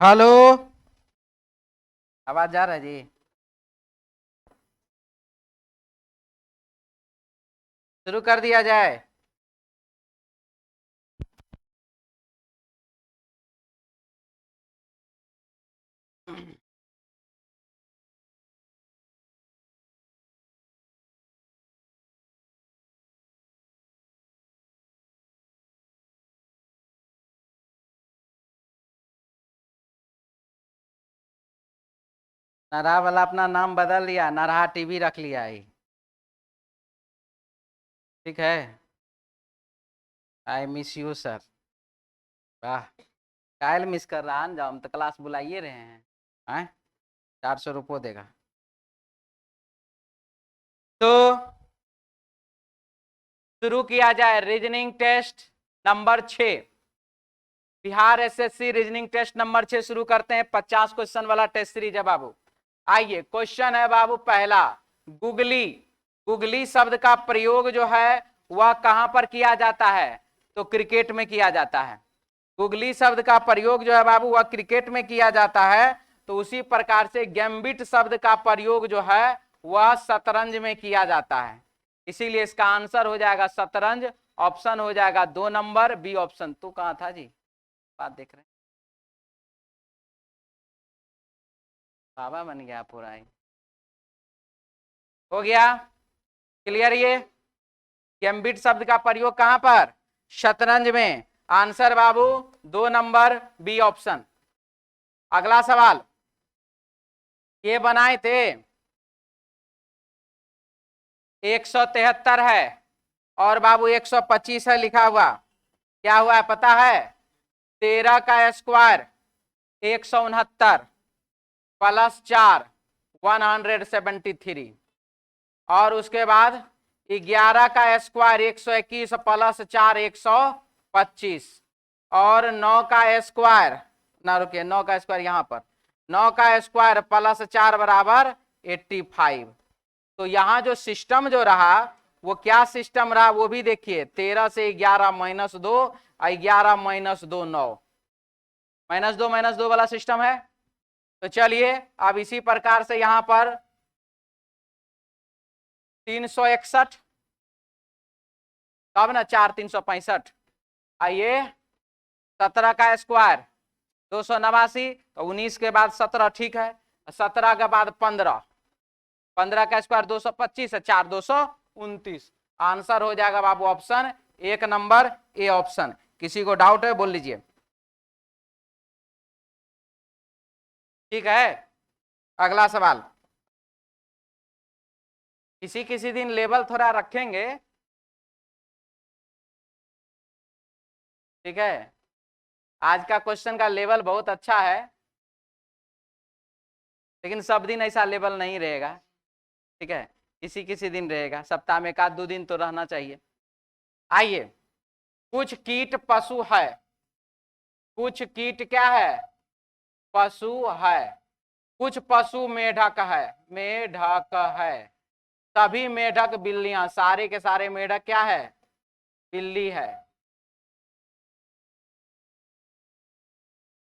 Hello. आवाज जा रहा है जी? शुरू कर दिया जाए। नरहा वाला अपना नाम बदल लिया, नरहा टीवी रख लिया है। ठीक है। I miss you sir. वाह। कायल मिस कर रहा है, जाओ हम तो क्लास बुलाइए रहे हैं। 400 रुपये देगा तो शुरू किया जाए। Reasoning test number 6, Bihar SSC reasoning test number 6 शुरू करते हैं। 50 क्वेश्चन वाला टेस्ट सीरीज है बाबू। आइए, क्वेश्चन है बाबू पहला। गुगली, गुगली शब्द का प्रयोग जो है वह कहां पर किया जाता है? तो क्रिकेट में किया जाता है। गुगली शब्द का प्रयोग जो है बाबू वह क्रिकेट में किया जाता है। तो उसी प्रकार से गैम्बिट शब्द का प्रयोग जो है वह शतरंज में किया जाता है। इसीलिए इसका आंसर हो जाएगा शतरंज। ऑप्शन हो जाएगा 2 नंबर बी ऑप्शन। तू कहां था जी? बात देख रहे हैं, बाबा बन गया पूरा ही। हो गया क्लियर? ये गैम्बिट शब्द का प्रयोग कहां पर? शतरंज में। आंसर बाबू 2 नंबर बी ऑप्शन। अगला सवाल, ये बनाए थे 173 है और बाबू 125 है लिखा हुआ। क्या हुआ है पता है? 13 का स्क्वायर 169 प्लस 4 173, और उसके बाद 11 का स्क्वायर 121 प्लस 4 125, और 9 का स्क्वायर, ना रुकिए, 9 का स्क्वायर यहां पर, 9 का स्क्वायर प्लस 4 बराबर 85। तो यहां जो सिस्टम जो रहा वो क्या सिस्टम रहा वो भी देखिए। 13 से 11 -2, 11 -2 9, -2 वाला सिस्टम है। तो चलिए अब इसी प्रकार से यहां पर 361, तब ना 4 365। आइए, 17 का स्क्वायर 289, तो 19 के बाद 17 ठीक है, 17 के बाद 15, 15 का स्क्वायर 225 है, 4 229। आंसर हो जाएगा बाबू ऑप्शन 1 नंबर ए ऑप्शन। किसी को डाउट है बोल लीजिए। ठीक है। अगला सवाल, किसी किसी दिन लेवल थोड़ा रखेंगे। ठीक है, आज का क्वेश्चन का लेवल बहुत अच्छा है, लेकिन सब दिन ऐसा लेवल नहीं रहेगा। ठीक है, किसी किसी दिन रहेगा, सप्ताह में 1 2 दिन तो रहना चाहिए। आइए, कुछ कीट पशु है, कुछ कीट क्या है? पशु है। कुछ पशु मेढक है, मेढक है। सभी मेढक बिल्लियां, सारे के सारे मेढक क्या है? बिल्ली है।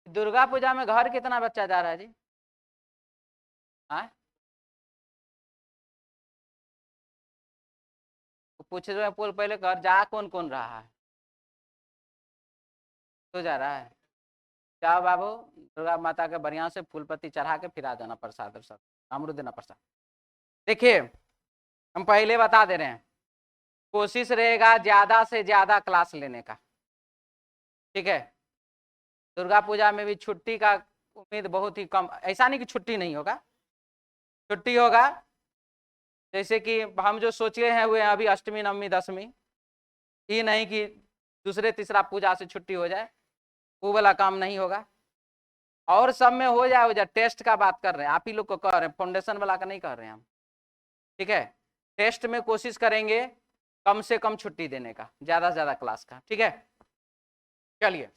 दुर्गा पूजा में घर कितना बच्चा जा रहा है जी? हाँ, पूछ रहे हैं पहले घर जा कौन कौन रहा है? तो जा रहा है। जाओ बाबू, दुर्गा माता के बढ़िया से फूल पत्ती चढ़ा के फिरा देना प्रसाद और सब, अमरूद देना प्रसाद। देखिए, हम पहले बता दे रहे हैं, कोशिश रहेगा ज्यादा से ज्यादा क्लास लेने का। ठीक है, दुर्गा पूजा में भी छुट्टी का उम्मीद बहुत ही कम, ऐसा नहीं कि छुट्टी नहीं होगा, छुट्टी होगा। जैसे कि हम जो सोचे हैं हुए हैं अभी, अष्टमी नवमी दशमी, ये नहीं कि दूसरे तीसरा पूजा से छुट्टी हो जाए, वो वाला काम नहीं होगा। और सब में हो जाए टेस्ट का बात कर रहे हैं, आप ही लोग को कह रहे हैं, फाउंडेशन वाला का नहीं कर रहे हैं हम। ठीक है, टेस्ट में कोशिश करेंगे कम से कम छुट्टी देने का, ज्यादा से ज्यादा क्लास का। ठीक है, चलिए,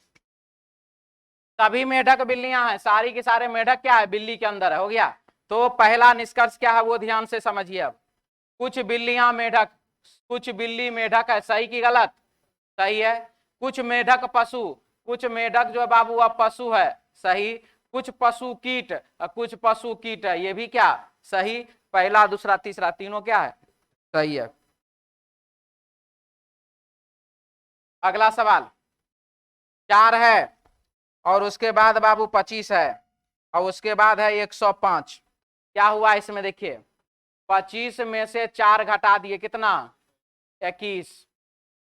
सभी मेढक बिल्लियां हैं, सारी के सारे मेढक क्या है? बिल्ली के अंदर है। हो गया। तो पहला निष्कर्ष क्या है वो ध्यान से समझिए। अब कुछ बिल्लियां मेढक, कुछ बिल्ली मेढक है, सही की गलत? सही है। कुछ मेढक पशु, कुछ मेढक जो है बाबू वह पशु है, सही। कुछ पशु कीट कुछ पशु कीट है, ये भी क्या सही, पहला दूसरा तीसरा तीनों क्या है सही है। अगला सवाल 4 है और उसके बाद बाबू 25 है और उसके बाद है 105। क्या हुआ इसमें देखिए, 25 में से 4 घटा दिए कितना 21,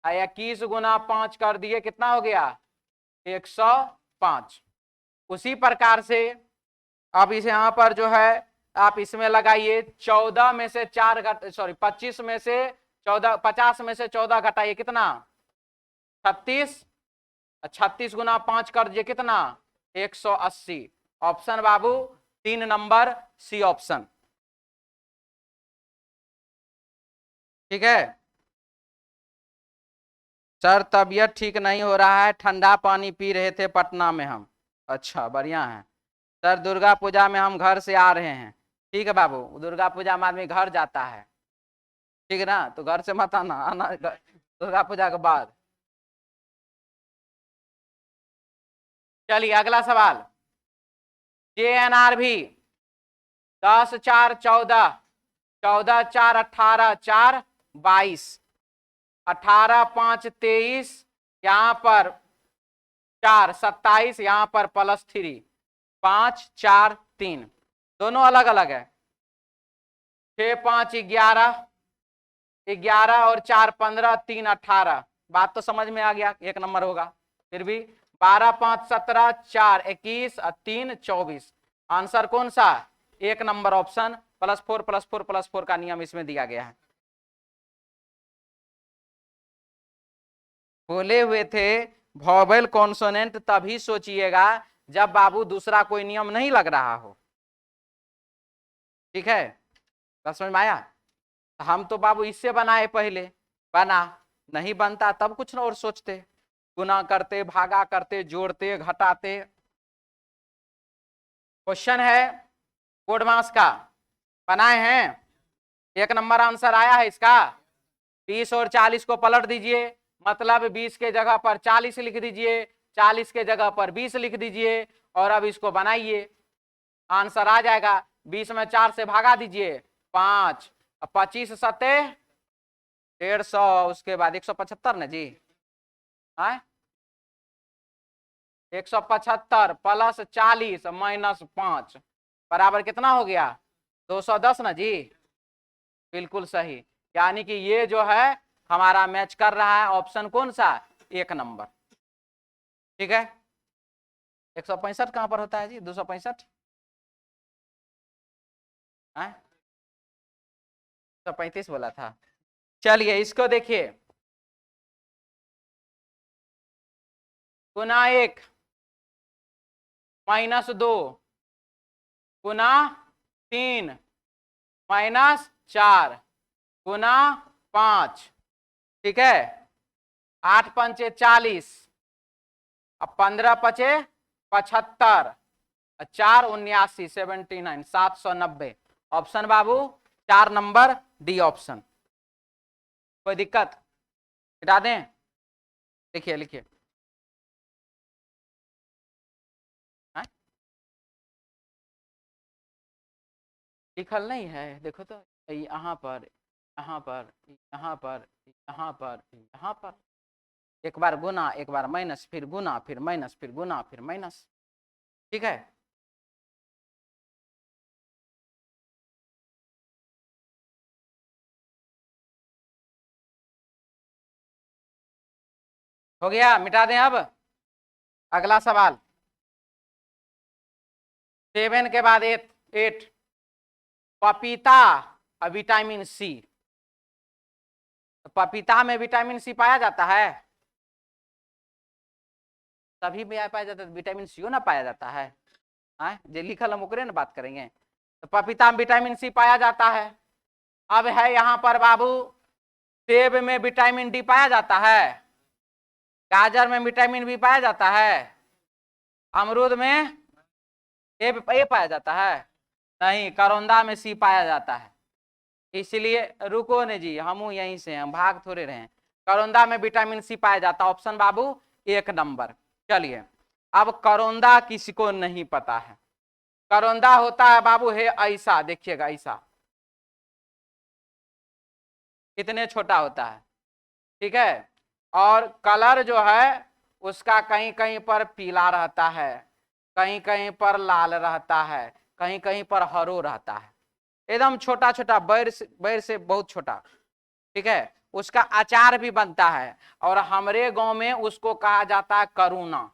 21 गुना 5 कर दिए कितना हो गया 105। उसी प्रकार से अब इसे यहां पर जो है आप इसमें लगाइए, 14 में से 4 सॉरी 25 में से 14, 50 में से 14 घटाइए कितना 36, 36 गुना 5 कर दिए कितना 180। ऑप्शन बाबू 3 नंबर सी ऑप्शन। ठीक है सर, तबीयत ठीक नहीं हो रहा है, ठंडा पानी पी रहे थे पटना में हम। अच्छा बढ़िया है सर, दुर्गा पूजा में हम घर से आ रहे हैं। ठीक है बाबू, दुर्गा पूजा में आदमी घर जाता है, ठीक है ना, तो घर से मत आना, आना दुर्गा पूजा के बाद। चलिए अगला सवाल, JNRV 10 4 14, 14 4 18, 4 22, 18 5 23, यहाँ पर 4 27, यहाँ पर +3, 5 4 3, दोनों अलग अलग है। 6 5 11, 11 और 4 15, 3 18, बात तो समझ में आ गया, एक नंबर होगा। फिर भी 12 5 17, 4 21 और 3 24, आंसर कौन सा एक नंबर ऑप्शन, +4 +4 +4 का नियम इसमें दिया गया है। बोले हुए थे वॉवेल कॉन्सोनेंट तभी सोचिएगा जब बाबू दूसरा कोई नियम नहीं लग रहा हो। ठीक है, समझ में आया। हम तो बाबू इससे बनाए, पहले बना नहीं बनता तब कुछ ना और सोचते, गुना करते भागा करते जोड़ते घटाते। क्वेश्चन है बोर्ड मास का, बनाए हैं, एक नंबर आंसर आया है इसका। 20 और 40 को पलट दीजिए, मतलब 20 के जगह पर 40 लिख दीजिए, 40 के जगह पर 20 लिख दीजिए और अब इसको बनाइए, आंसर आ जाएगा। 20 में 4 से भागा दीजिए 5, 25 सत्ते 150, उसके बाद 175 ना जी, 175 + 40 - 5 बराबर कितना हो गया 210 ना जी, बिल्कुल सही। यानी कि ये जो है हमारा मैच कर रहा है ऑप्शन कौन सा एक नंबर। ठीक है, 165 कहां पर होता है जी, 265 है, 135 बोला था। चलिए इसको देखिए, गुना 1 -2 गुना 3 -4 गुना 5, ठीक है, 8 पंचे 40, अब 15 पचे 75, 4 79 79 790, ऑप्शन बाबू 4 नंबर डी ऑप्शन। कोई दिक्कत, हटा दें, लिखिए लिखिए, लिखल नहीं है, देखो तो यहाँ पर यहाँ पर यहाँ पर यहाँ पर यहाँ पर, एक बार गुना एक बार माइनस, फिर गुना फिर माइनस, फिर गुना फिर माइनस। ठीक है, हो गया, मिटा दें अब। अगला सवाल 7 के बाद 8, पपीता और विटामिन सी, पपीता में विटामिन सी पाया जाता है, तभी में पाया जाता है, विटामिन सी ना पाया जाता है, जो लिखल हम ओकरे ना बात करेंगे। तो पपीता में विटामिन सी पाया जाता है। अब है यहाँ पर बाबू, सेब में विटामिन डी पाया जाता है, गाजर में विटामिन बी पाया जाता है, अमरूद में ए पाया जाता है, नहीं, करौंदा में सी पाया जाता है। इसलिए रुको ने जी, हम यहीं से हम भाग थोड़े रहे, करौंदा में विटामिन सी पाया जाता है, ऑप्शन बाबू एक नंबर। चलिए अब करौंदा किसी को नहीं पता है। करौंदा होता है बाबू है ऐसा, देखिएगा ऐसा, कितने छोटा होता है, ठीक है। और कलर जो है उसका कहीं कहीं पर पीला रहता है, कहीं कहीं पर लाल रहता है, कहीं कहीं पर हरो रहता है, एकदम छोटा छोटा, बैर से बहुत छोटा, ठीक है। उसका अचार भी बनता है और हमारे गांव में उसको कहा जाता है करूणा,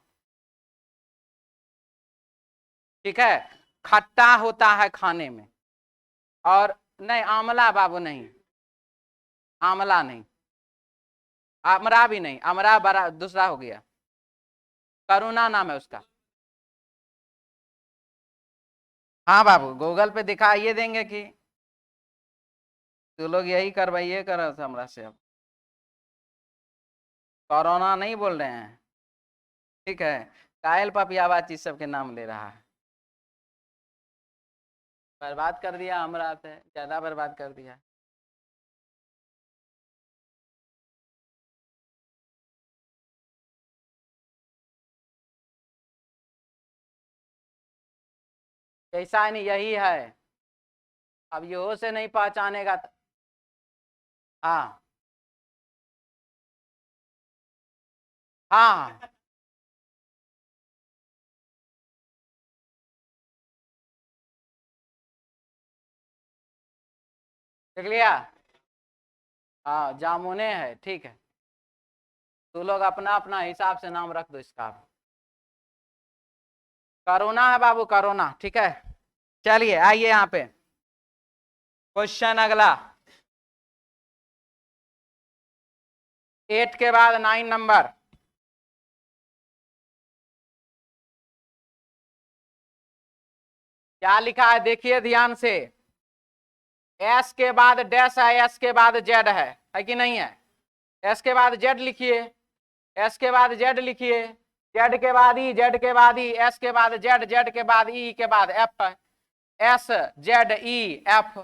ठीक है। खट्टा होता है खाने में। और नहीं आंवला बाबू नहीं, आंवला नहीं, अमरा भी नहीं, अमरा बड़ा दूसरा हो गया, करुणा नाम है उसका। हाँ बाबू गूगल पे दिखाइए देंगे कि तू लोग यही करवाइए करो हमरा से। अब कोरोना नहीं बोल रहे हैं, ठीक है। कायल पपियावा चीज सबके नाम ले रहा है। बर्बाद कर दिया, हमरा से ज्यादा बर्बाद कर दिया। ऐसा नहीं, यही है। अब यो से नहीं पहचानेगा हाँ हाँ देख लिया। हाँ जामुने है, ठीक है। तू लोग अपना अपना हिसाब से नाम रख दो इसका। करोना है बाबू, करोना, ठीक है। चलिए आइए यहाँ पे क्वेश्चन अगला, 8 के बाद 9 नंबर। क्या लिखा है देखिए ध्यान से। एस के बाद डैश है, एस के बाद जेड है कि नहीं है। एस के बाद जेड लिखिए, एस के बाद जेड लिखिए, जेड के बाद ई, जेड के बाद ई, एस के बाद जेड, जेड के बाद ई के बाद एफ है। एस जेड ई एफ,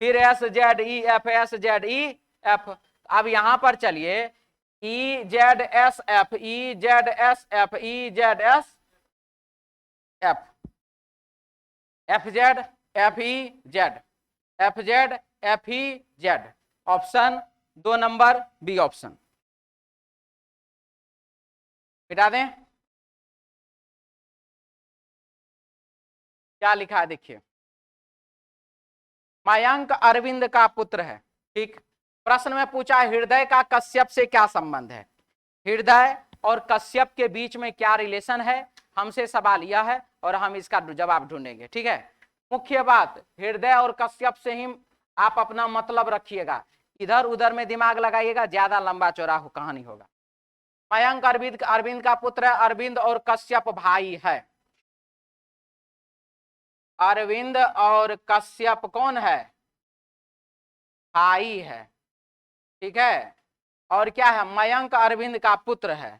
फिर S Z E F, S Z E F. अब यहां पर चलिए, E Z S F, E Z S F, E Z S F, F Z F E Z, F Z F E Z. Option 2 number B option. मिटा दें, क्या लिखा है देखिए। मयंक अरविंद का पुत्र है, ठीक। प्रश्न में पूछा हृदय का कश्यप से क्या संबंध है। हृदय और कश्यप के बीच में क्या रिलेशन है, हमसे सवाल यह है और हम इसका जवाब ढूंढेंगे, ठीक है। मुख्य बात हृदय और कश्यप से ही आप अपना मतलब रखिएगा, इधर उधर में दिमाग लगाइएगा, ज्यादा लंबा चौड़ा कहानी होगा। मयंक अरविंद, अरविंद का पुत्र है, अरविंद और कश्यप भाई है। अरविंद और कश्यप कौन है, भाई है, ठीक है। और क्या है, मयंक अरविंद का पुत्र है,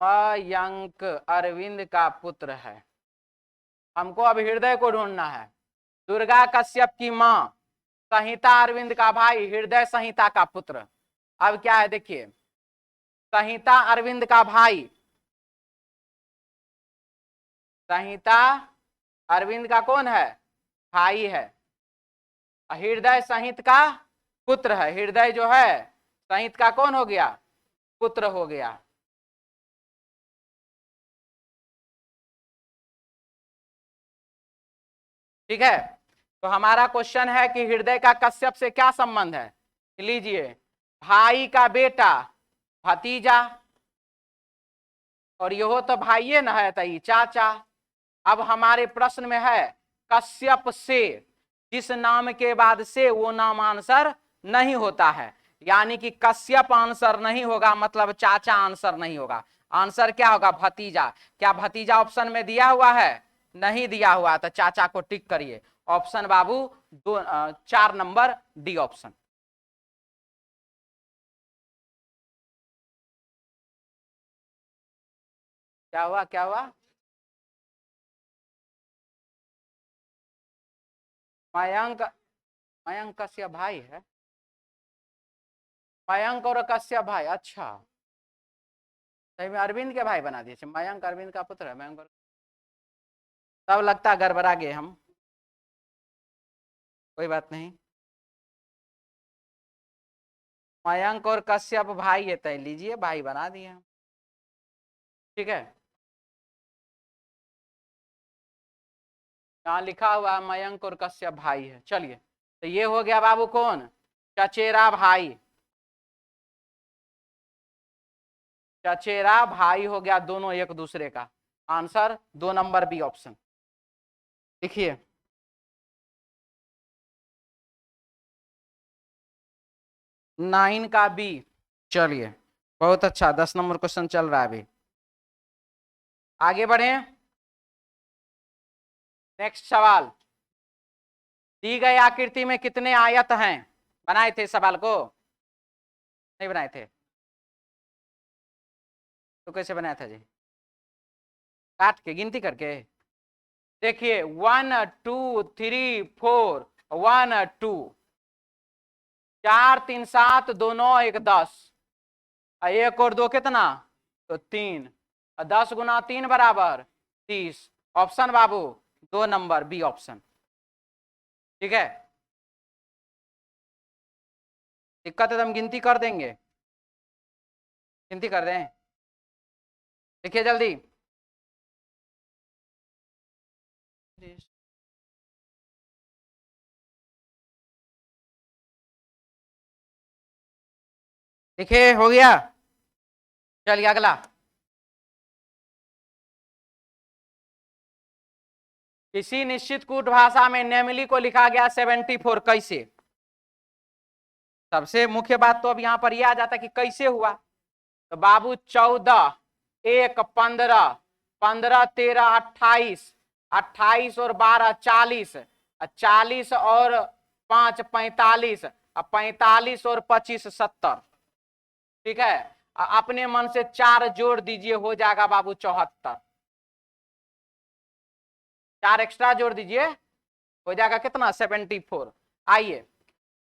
मयंक अरविंद का पुत्र है। हमको अब हृदय को ढूंढना है। दुर्गा कश्यप की मां, संहिता अरविंद का भाई, हृदय संहिता का पुत्र। अब क्या है देखिए, संहिता अरविंद का भाई, संहिता अरविंद का कौन है, भाई है। हृदय संहित का पुत्र है, हृदय जो है संहित का कौन हो गया, पुत्र हो गया। ठीक है। तो हमारा क्वेश्चन है कि हृदय का कश्यप से क्या संबंध है। लीजिए, भाई का बेटा, भतीजा, और यहो तो भाइये न है तई चाचा। अब हमारे प्रश्न में है कश्यप से, जिस नाम के बाद से वो नाम आंसर नहीं होता है, यानी कि कश्यप आंसर नहीं होगा, मतलब चाचा आंसर नहीं होगा। आंसर क्या होगा, भतीजा। क्या भतीजा ऑप्शन में दिया हुआ है, नहीं दिया हुआ, तो चाचा को टिक करिए। ऑप्शन बाबू 4 नंबर डी ऑप्शन। क्या हुआ, क्या हुआ, मयंक, मयंक कश्यप भाई है, मयंक और कश्यप भाई, अच्छा। सही में अरविंद के भाई बना दिए, मयंक अरविंद का पुत्र है, मयंक। तब लगता गड़बड़ा गए हम, कोई बात नहीं। मयंक और कश्यप भाई है, तय लीजिए भाई बना दिए हम, ठीक है। यहाँ लिखा हुआ है मयंक और कश्यप भाई है। चलिए, तो ये हो गया बाबू कौन, चचेरा भाई। चचेरा भाई हो गया, दोनों एक दूसरे का। Answer 2 number B option. देखिए 9 का बी। चलिए बहुत अच्छा, 10 नंबर क्वेश्चन चल रहा है अभी। आगे बढ़े, नेक्स्ट सवाल। दी गई आकृति में कितने आयत हैं? बनाए थे सवाल को, नहीं बनाए थे? तो कैसे बनाया था जी? काट के गिनती करके। देखिए 1 2 3 4, 1 2, 4 3 7, 2 9 1 10, 1 और 2 कितना, तो 3, 10 गुना 3 बराबर 30। ऑप्शन बाबू 2 नंबर बी ऑप्शन, ठीक है। दिक्कत है तो हम गिनती कर देंगे, गिनती कर दें। देखिए जल्दी, देखिए हो गया। चलिए अगला, किसी निश्चित कूट भाषा में नेमली को लिखा गया 74 कैसे? सबसे मुख्य बात तो अब यहां पर यह आ जाता कि कैसे हुआ। तो बाबू 14 1 15, 15 13 28, 28 और 12 40, 40 और 5 45, 45 और 25 70, ठीक है। अपने मन से 4 जोड़ दीजिए, हो जाएगा बाबू 74। 4 एक्स्ट्रा जोड़ दीजिए, हो जाएगा कितना, 74। आइए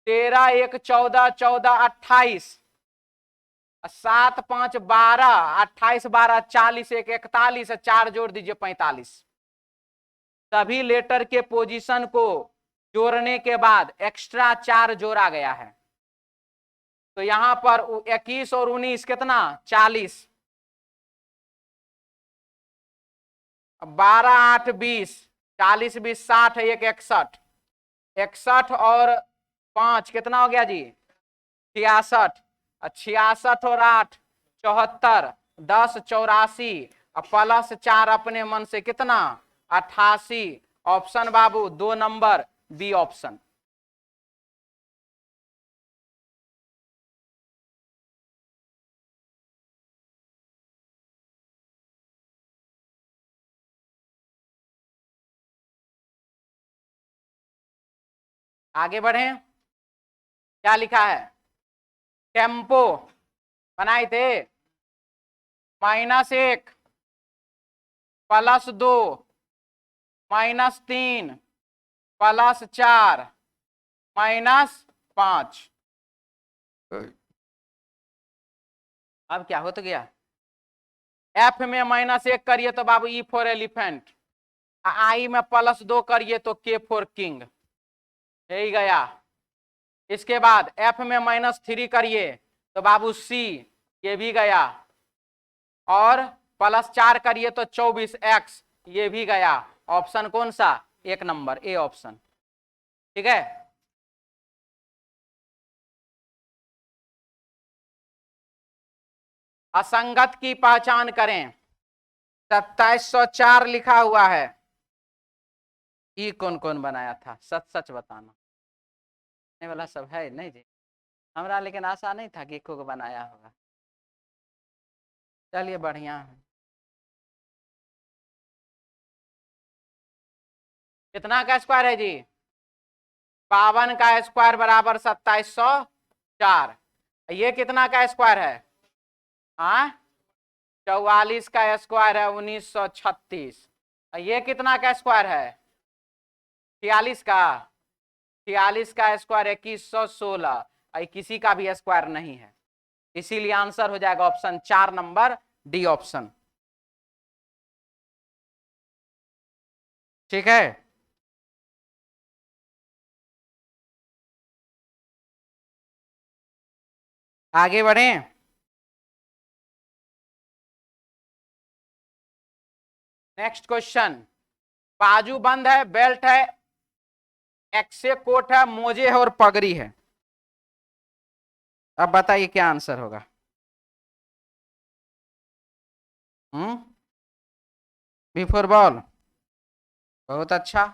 13 1 14, 14 28, 7 5 12, 28 12 40, 1 41, 4 जोड़ दीजिए 45। सभी लेटर के पोजीशन को जोड़ने के बाद एक्स्ट्रा 4 जोड़ा गया है। तो यहां पर 21 और 19 कितना, 40, 12 8 20, 40 20 60, 1 61, 61 और 5 कितना हो गया जी, 66, 66 और 8 74, 10 84, प्लस 4 अपने मन से कितना, 88। ऑप्शन बाबू 2 नंबर बी ऑप्शन। आगे बढ़े, क्या लिखा है, टेम्पो बनाए थे, -1 +2 -3 +4 -5। अब क्या हो तो गया, एफ में -1 करिए तो बाबू ई फॉर एलिफेंट, आई में +2 करिए तो के फॉर किंग, यही गया। इसके बाद एफ में -3 करिए तो बाबू सी, ये भी गया। और +4 करिए तो 24x, ये भी गया। ऑप्शन कौन सा, 1 नंबर ए ऑप्शन, ठीक है। असंगत की पहचान करें, 2704 लिखा हुआ है, ये कौन कौन बनाया था, सच सच बताना। नहीं वाला सब है नहीं जी, हमरा लेकिन आशा नहीं था कि एको को बनाया होगा। चलिए बढ़िया है। कितना का स्क्वायर है जी, 52 का स्क्वायर बराबर 2704। ये कितना का स्क्वायर है, हाँ 44 का स्क्वायर है 1936। ये कितना का स्क्वायर है, 46 का, 46 का स्क्वायर 2116। किसी का भी स्क्वायर नहीं है, इसीलिए आंसर हो जाएगा ऑप्शन 4 नंबर डी ऑप्शन। ठीक है, आगे बढ़ें। नेक्स्ट क्वेश्चन, बाजू बंद है, बेल्ट है, एक्से कोट है, मोजे है और पगड़ी है। अब बताइए क्या आंसर होगा। बिफोर बॉल, बहुत अच्छा।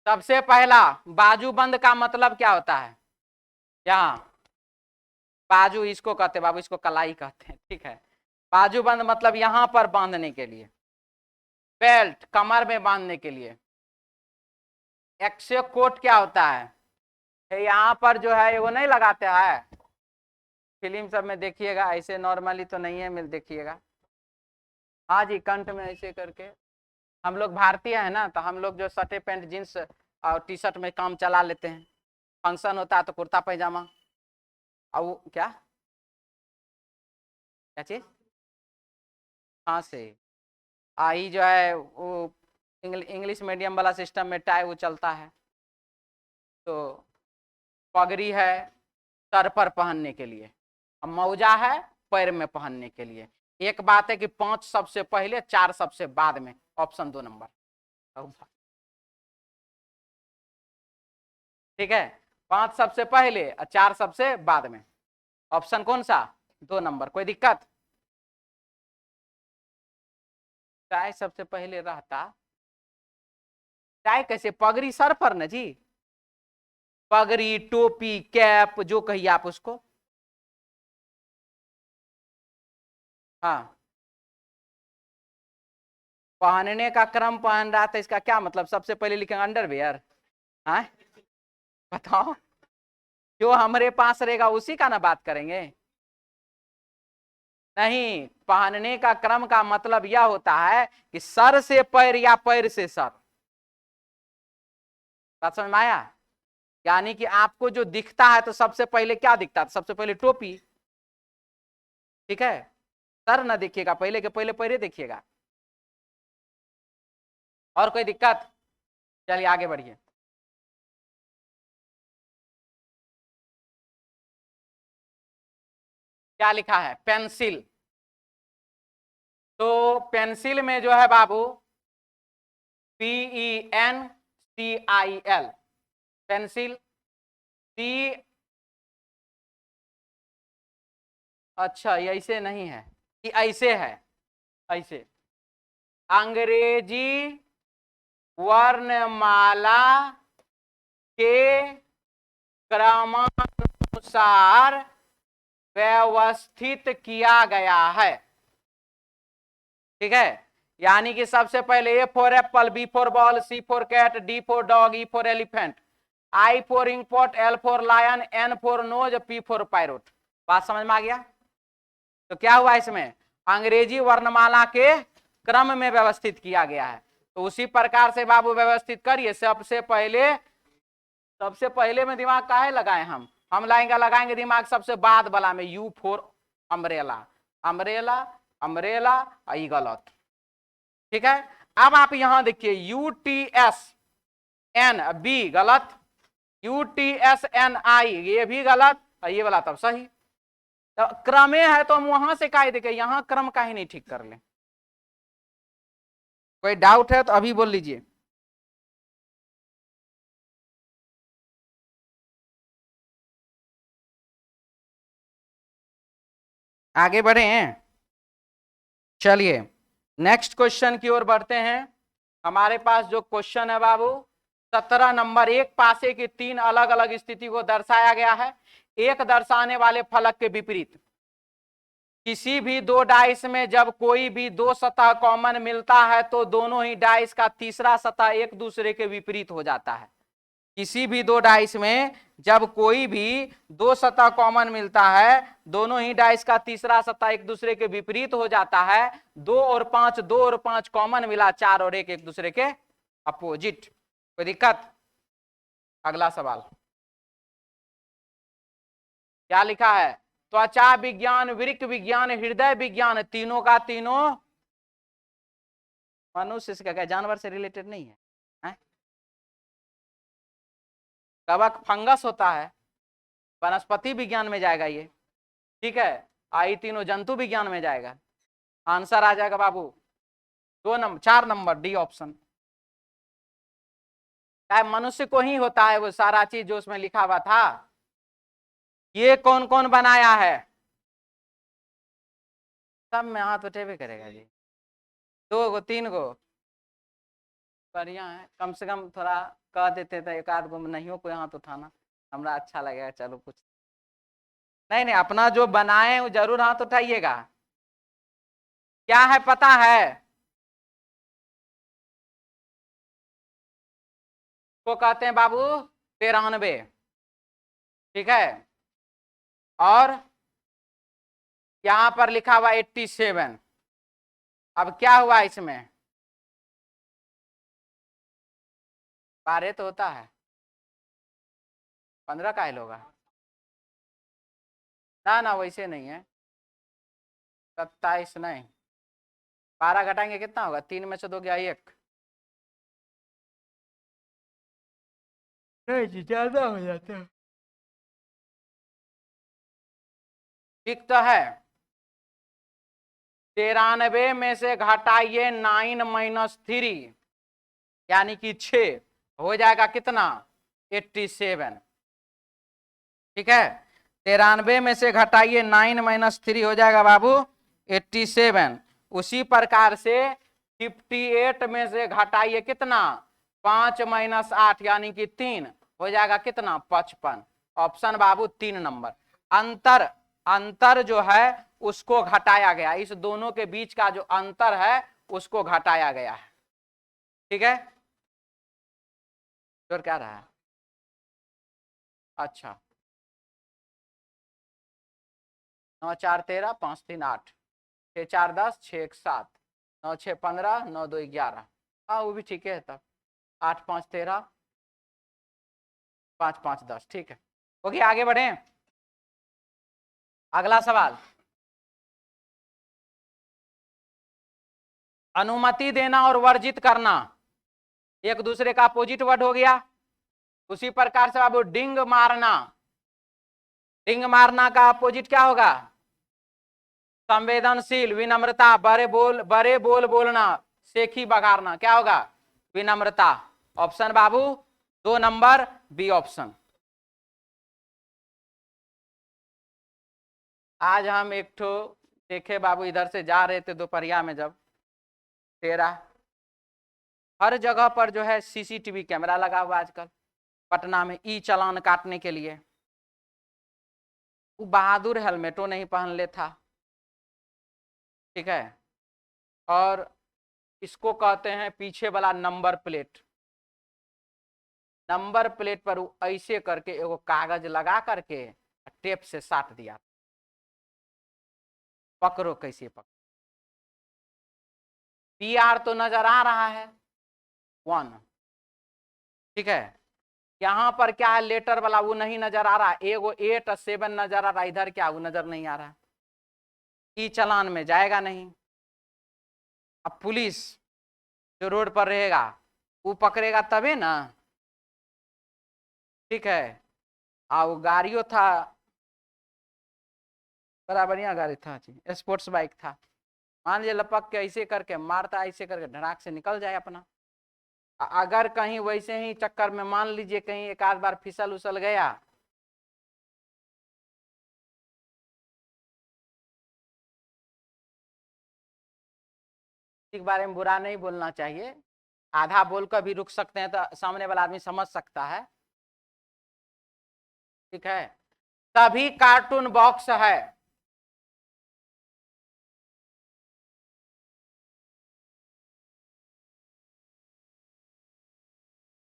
सबसे पहला, बाजूबंद का मतलब क्या होता है? यहाँ बाजू इसको कहते हैं बाबू, इसको कलाई कहते हैं, ठीक है। बाजूबंद मतलब यहां पर बांधने के लिए, बेल्ट कमर में बांधने के लिए। एक्से कोट क्या होता है? यहाँ पर जो है वो नहीं लगाते हैं फिल्म सब में, देखिएगा ऐसे नॉर्मली तो नहीं है, मिल देखिएगा। हाँ जी, कंठ में ऐसे करके। हम लोग भारतीय है ना, तो हम लोग जो शर्ट पैंट जींस और टी शर्ट में काम चला लेते हैं। फंक्शन होता है तो कुर्ता पैजामा, और वो क्या क्या चीज, हाँ से आई जो है वो इंग्लिश मीडियम वाला सिस्टम में टाई वो चलता है। तो पगड़ी है सर पर पहनने के लिए, अब मौजा है पैर में पहनने के लिए। एक बात है कि 5 सबसे पहले 4 सबसे बाद में, ऑप्शन 2 नंबर। ठीक है, 5 सबसे पहले और 4 सबसे बाद में, ऑप्शन कौन सा? 2 नंबर। कोई दिक्कत? टाई सबसे पहले रहता, टाई कैसे? पगड़ी सर पर न जी, पगड़ी टोपी कैप जो कहिए आप उसको। हाँ, पहनने का क्रम पहन रहा था, इसका क्या मतलब? सबसे पहले लिखेंगे अंडरवेयर। हाँ बताओ, जो हमारे पास रहेगा उसी का ना बात करेंगे। नहीं, पहनने का क्रम का मतलब यह होता है कि सर से पैर या पैर से सर। बात समझ में आया? यानी कि आपको जो दिखता है तो सबसे पहले क्या दिखता है? सबसे पहले टोपी, ठीक है। सर ना देखिएगा, पहले के पहले पैरे देखिएगा। और कोई दिक्कत? चलिए आगे बढ़िए। क्या लिखा है? पेंसिल। तो पेंसिल में जो है बाबू, PENCIL, पेंसिल। सी, अच्छा ये ऐसे नहीं है, कि ऐसे है, ऐसे अंग्रेजी वर्णमाला के क्रमानुसार व्यवस्थित किया गया है, ठीक है। यानी कि सबसे पहले A for apple, B for ball, C for cat, D for dog, E for elephant, I for inkpot, L for lion, N for nose, P for parrot. बात समझ में आ गया? तो क्या हुआ इसमें? अंग्रेजी वर्णमाला के क्रम में व्यवस्थित किया गया है। तो उसी प्रकार से बाबू व्यवस्थित करिए। सबसे पहले में दिमाग काहे लगाए हम लगाएंगे दिमाग सबसे बाद वाला में, U for umbrella, umbrella umbrella, I गलत, ठीक है। अब आप यहां देखिए, UTSN, बी गलत, UTSNI ये भी गलत, ये वाला तब सही। तो क्रमे है तो हम वहां से काहे देखे, यहां क्रम काहे नहीं ठीक कर ले? कोई डाउट है तो अभी बोल लीजिए। आगे बढ़े हैं, चलिए नेक्स्ट क्वेश्चन की ओर बढ़ते हैं। हमारे पास जो क्वेश्चन है बाबू 17 नंबर, एक पासे की 3 अलग अलग स्थिति को दर्शाया गया है। एक दर्शाने वाले फलक के विपरीत किसी भी 2 डाइस में जब कोई भी 2 सतह कॉमन मिलता है तो दोनों ही डाइस का तीसरा सतह एक दूसरे के विपरीत हो जाता है। किसी भी 2 डाइस में जब कोई भी 2 सतह कॉमन मिलता है, दोनों ही डाइस का तीसरा सतह एक दूसरे के विपरीत हो जाता है। 2 और 5 कॉमन मिला, 4 और 1 एक दूसरे के अपोजिट। कोई दिक्कत? अगला सवाल क्या लिखा है? त्वचा विज्ञान, वृक्क विज्ञान, हृदय विज्ञान, तीनों का तीनों मनुष्य से क्या, जानवर से रिलेटेड नहीं है? कवक फंगस होता है, वनस्पति विज्ञान में जाएगा ये, ठीक है। आई तीनों जंतु विज्ञान में जाएगा। आंसर आ जाएगा बाबू 4 नंबर डी ऑप्शन। क्या मनुष्य को ही होता है वो सारा चीज जो उसमें लिखा हुआ था? ये कौन कौन बनाया है? सब में हाथ उठेबे करेगा जी। 2 गो 3 गो बढ़िया है, कम से कम थोड़ा कह देते थे, एक आध गो नहीं हो कोई हाथ उठाना, हमरा अच्छा लगेगा। चलो कुछ नहीं नहीं, अपना जो बनाए वो जरूर हाथ उठाइएगा। क्या है पता है? को कहते हैं बाबू 93, ठीक है। और यहां पर लिखा हुआ 87। अब क्या हुआ इसमें? 12 तो होता है, 15 का हिल होगा ना? ना वैसे नहीं है, 27 नहीं, 12 घटाएंगे कितना होगा? 3 में से 2 गया 1, नहीं जी ज्यादा हो जाता है। ठीक तो है। 93 में से घटाइए 9 - 3 यानी कि 6, हो जाएगा कितना? 87, ठीक है। 93 में से घटाइए 9 - 3 हो जाएगा बाबू 87। उसी प्रकार से 58 में से घटाइए कितना? 5 - 8 यानी कि 3, हो जाएगा कितना? 55। ऑप्शन बाबू 3 नंबर। अंतर, अंतर जो है उसको घटाया गया, इस दोनों के बीच का जो अंतर है उसको घटाया गया है, ठीक है। तो क्या रहा है? अच्छा, 9 - 4 13, 5 - 3 8, 6 - 4 10, 6 - 1 7, 9 - 6 15, 9 - 2 11। हाँ वो भी ठीक है तब। 8 - 5 13, 5 - 5 10, ठीक है। ओके आगे बढ़े। अगला सवाल, अनुमति देना और वर्जित करना एक दूसरे का अपोजिट वर्ड हो गया। उसी प्रकार से बाबू डिंग मारना, डिंग मारना का अपोजिट क्या होगा? संवेदनशील, विनम्रता, बड़े बोल बोलना, सेखी बघारना, क्या होगा? विनम्रता। ऑप्शन बाबू 2 नंबर बी ऑप्शन। आज हम एक ठो देखे बाबू, इधर से जा रहे थे दोपहरिया में, जब तेरा हर जगह पर जो है सीसीटीवी कैमरा लगा हुआ आजकल, पटना में ई चालान काटने के लिए। वो बहादुर हेलमेटो नहीं पहन ले था, ठीक है। और इसको कहते हैं पीछे वाला नंबर प्लेट। नंबर प्लेट पर वो ऐसे करके एगो कागज लगा करके टेप से साट दिया। पकड़ो कैसे पकड़ो। PR तो नजर आ रहा है 1, ठीक है। यहां पर क्या है लेटर वाला वो नहीं नजर आ रहा, एगो 8 और 7 नजर आ रहा, इधर क्या वो नजर नहीं आ रहा। ई चालान में जाएगा नहीं। अब पुलिस जो रोड पर रहेगा वो पकड़ेगा तभी ना, ठीक है। वो गाड़ियों था, बड़ा बढ़िया गाड़ी था जी, स्पोर्ट्स बाइक था। मान लीजिए लपक के ऐसे करके मारता, ऐसे करके धड़ाक से निकल जाए अपना। अगर कहीं वैसे ही चक्कर में मान लीजिए कहीं एक आध बार फिसल उसल गया, के बारे में बुरा नहीं बोलना चाहिए, आधा बोलकर भी रुक सकते हैं तो सामने वाला आदमी समझ सकता है, ठीक है। तभी कार्टून बॉक्स है।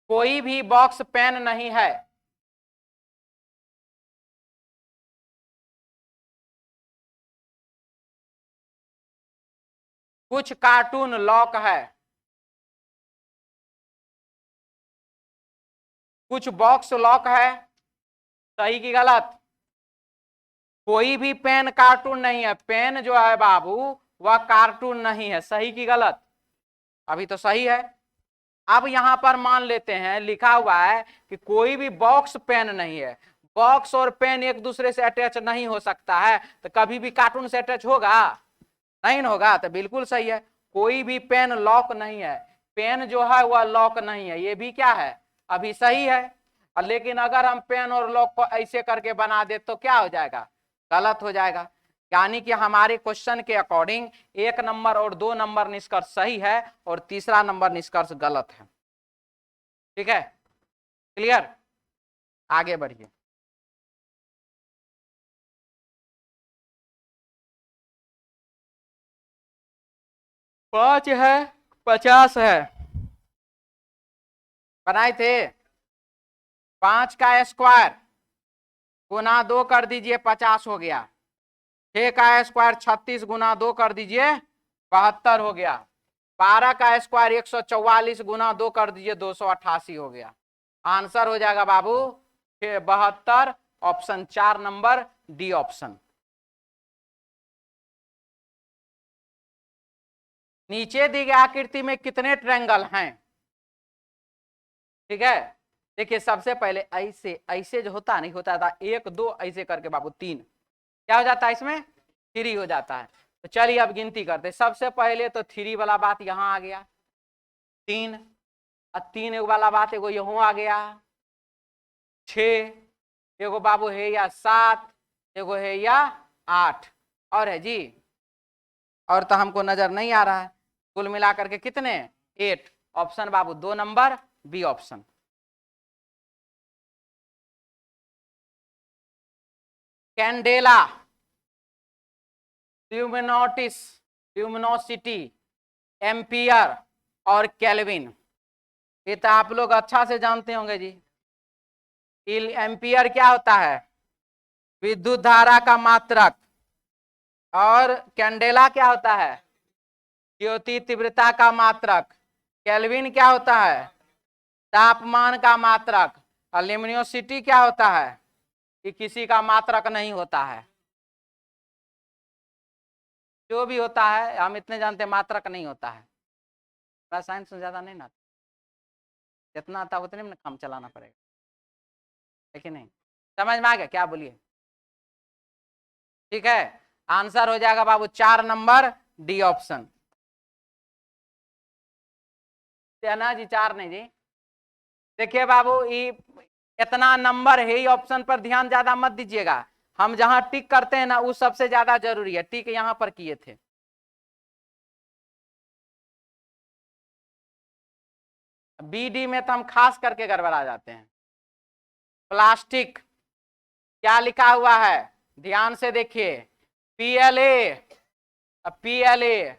कोई भी बॉक्स पेन नहीं है। कुछ कार्टून लॉक है, कुछ बॉक्स लॉक है। सही की गलत? कोई भी पेन कार्टून नहीं है, पेन जो है बाबू वह कार्टून नहीं है। सही की गलत? अभी तो सही है। अब यहां पर मान लेते हैं लिखा हुआ है कि कोई भी बॉक्स पेन नहीं है। बॉक्स और पेन एक दूसरे से अटैच नहीं हो सकता है, तो कभी भी कार्टून से अटैच होगा? नहीं होगा। तो बिल्कुल सही है। कोई भी पेन लॉक नहीं है, पेन जो है वह लॉक नहीं है, ये भी क्या है? अभी सही है। लेकिन अगर हम पेन और लॉक को ऐसे करके बना दे तो क्या हो जाएगा? गलत हो जाएगा। यानी कि हमारे क्वेश्चन के अकॉर्डिंग 1 नंबर और 2 नंबर निष्कर्ष सही है और तीसरा नंबर निष्कर्ष गलत है। ठीक है, क्लियर? आगे बढ़िए। पांच है, 50 है, बनाए थे। 5 का स्क्वायर गुना 2 कर दीजिए, 50 हो गया। 6 का स्क्वायर 36 गुना 2 कर दीजिए, 72 हो गया। 12 का स्क्वायर 144 गुना 2 कर दीजिए, 288 हो गया। आंसर हो जाएगा बाबू 72, ऑप्शन 4 नंबर डी ऑप्शन। नीचे दी गई आकृति में कितने ट्रायंगल हैं? ठीक है, देखिए सबसे पहले ऐसे ऐसे जो होता नहीं होता था, 1 2 ऐसे करके बाबू 3, क्या हो जाता है इसमें? 3 हो जाता है। तो चलिए अब गिनती करते। सबसे पहले तो 3 वाला बात यहां आ गया, 3। और 3 वाला बात एगो यहू आ गया, 6। एगो बाबू है या 7, एगो है या 8, और है जी? और तो हमको नजर नहीं आ रहा है। कुल मिलाकर के कितने? 8। ऑप्शन बाबू 2 नंबर बी ऑप्शन। कैंडेला, ल्यूमिनोटिस, ल्यूमिनोसिटी, एम्पियर और केल्विन, ये तो आप लोग अच्छा से जानते होंगे जी। एम्पियर क्या होता है? विद्युत धारा का मात्रक। और कैंडेला क्या होता है? ज्योति तीव्रता का मात्रक। केल्विन क्या होता है? तापमान का मात्रक। और ल्यूमिनोसिटी क्या होता है? कि किसी का मात्रक नहीं होता है। जो भी होता है हम इतने जानते हैं, मात्रक नहीं होता है। साइंस में ज्यादा नहीं ना, जितना आता है उतने में काम चलाना पड़ेगा, लेकिन नहीं। समझ में आ गया क्या? बोलिए। ठीक है, आंसर हो जाएगा बाबू 4 नंबर डी ऑप्शन। ना जी, 4 नहीं जी। देखिए बाबू, ये इतना नंबर है, ये ऑप्शन पर ध्यान ज्यादा मत दीजिएगा। हम जहां टिक करते हैं ना, वो सबसे ज्यादा जरूरी है। टिक यहां पर किए थे। बी डी में तो हम खास करके गड़बड़ा जाते हैं। प्लास्टिक, क्या लिखा हुआ है? ध्यान से देखिए, पीएलए, पीएलए,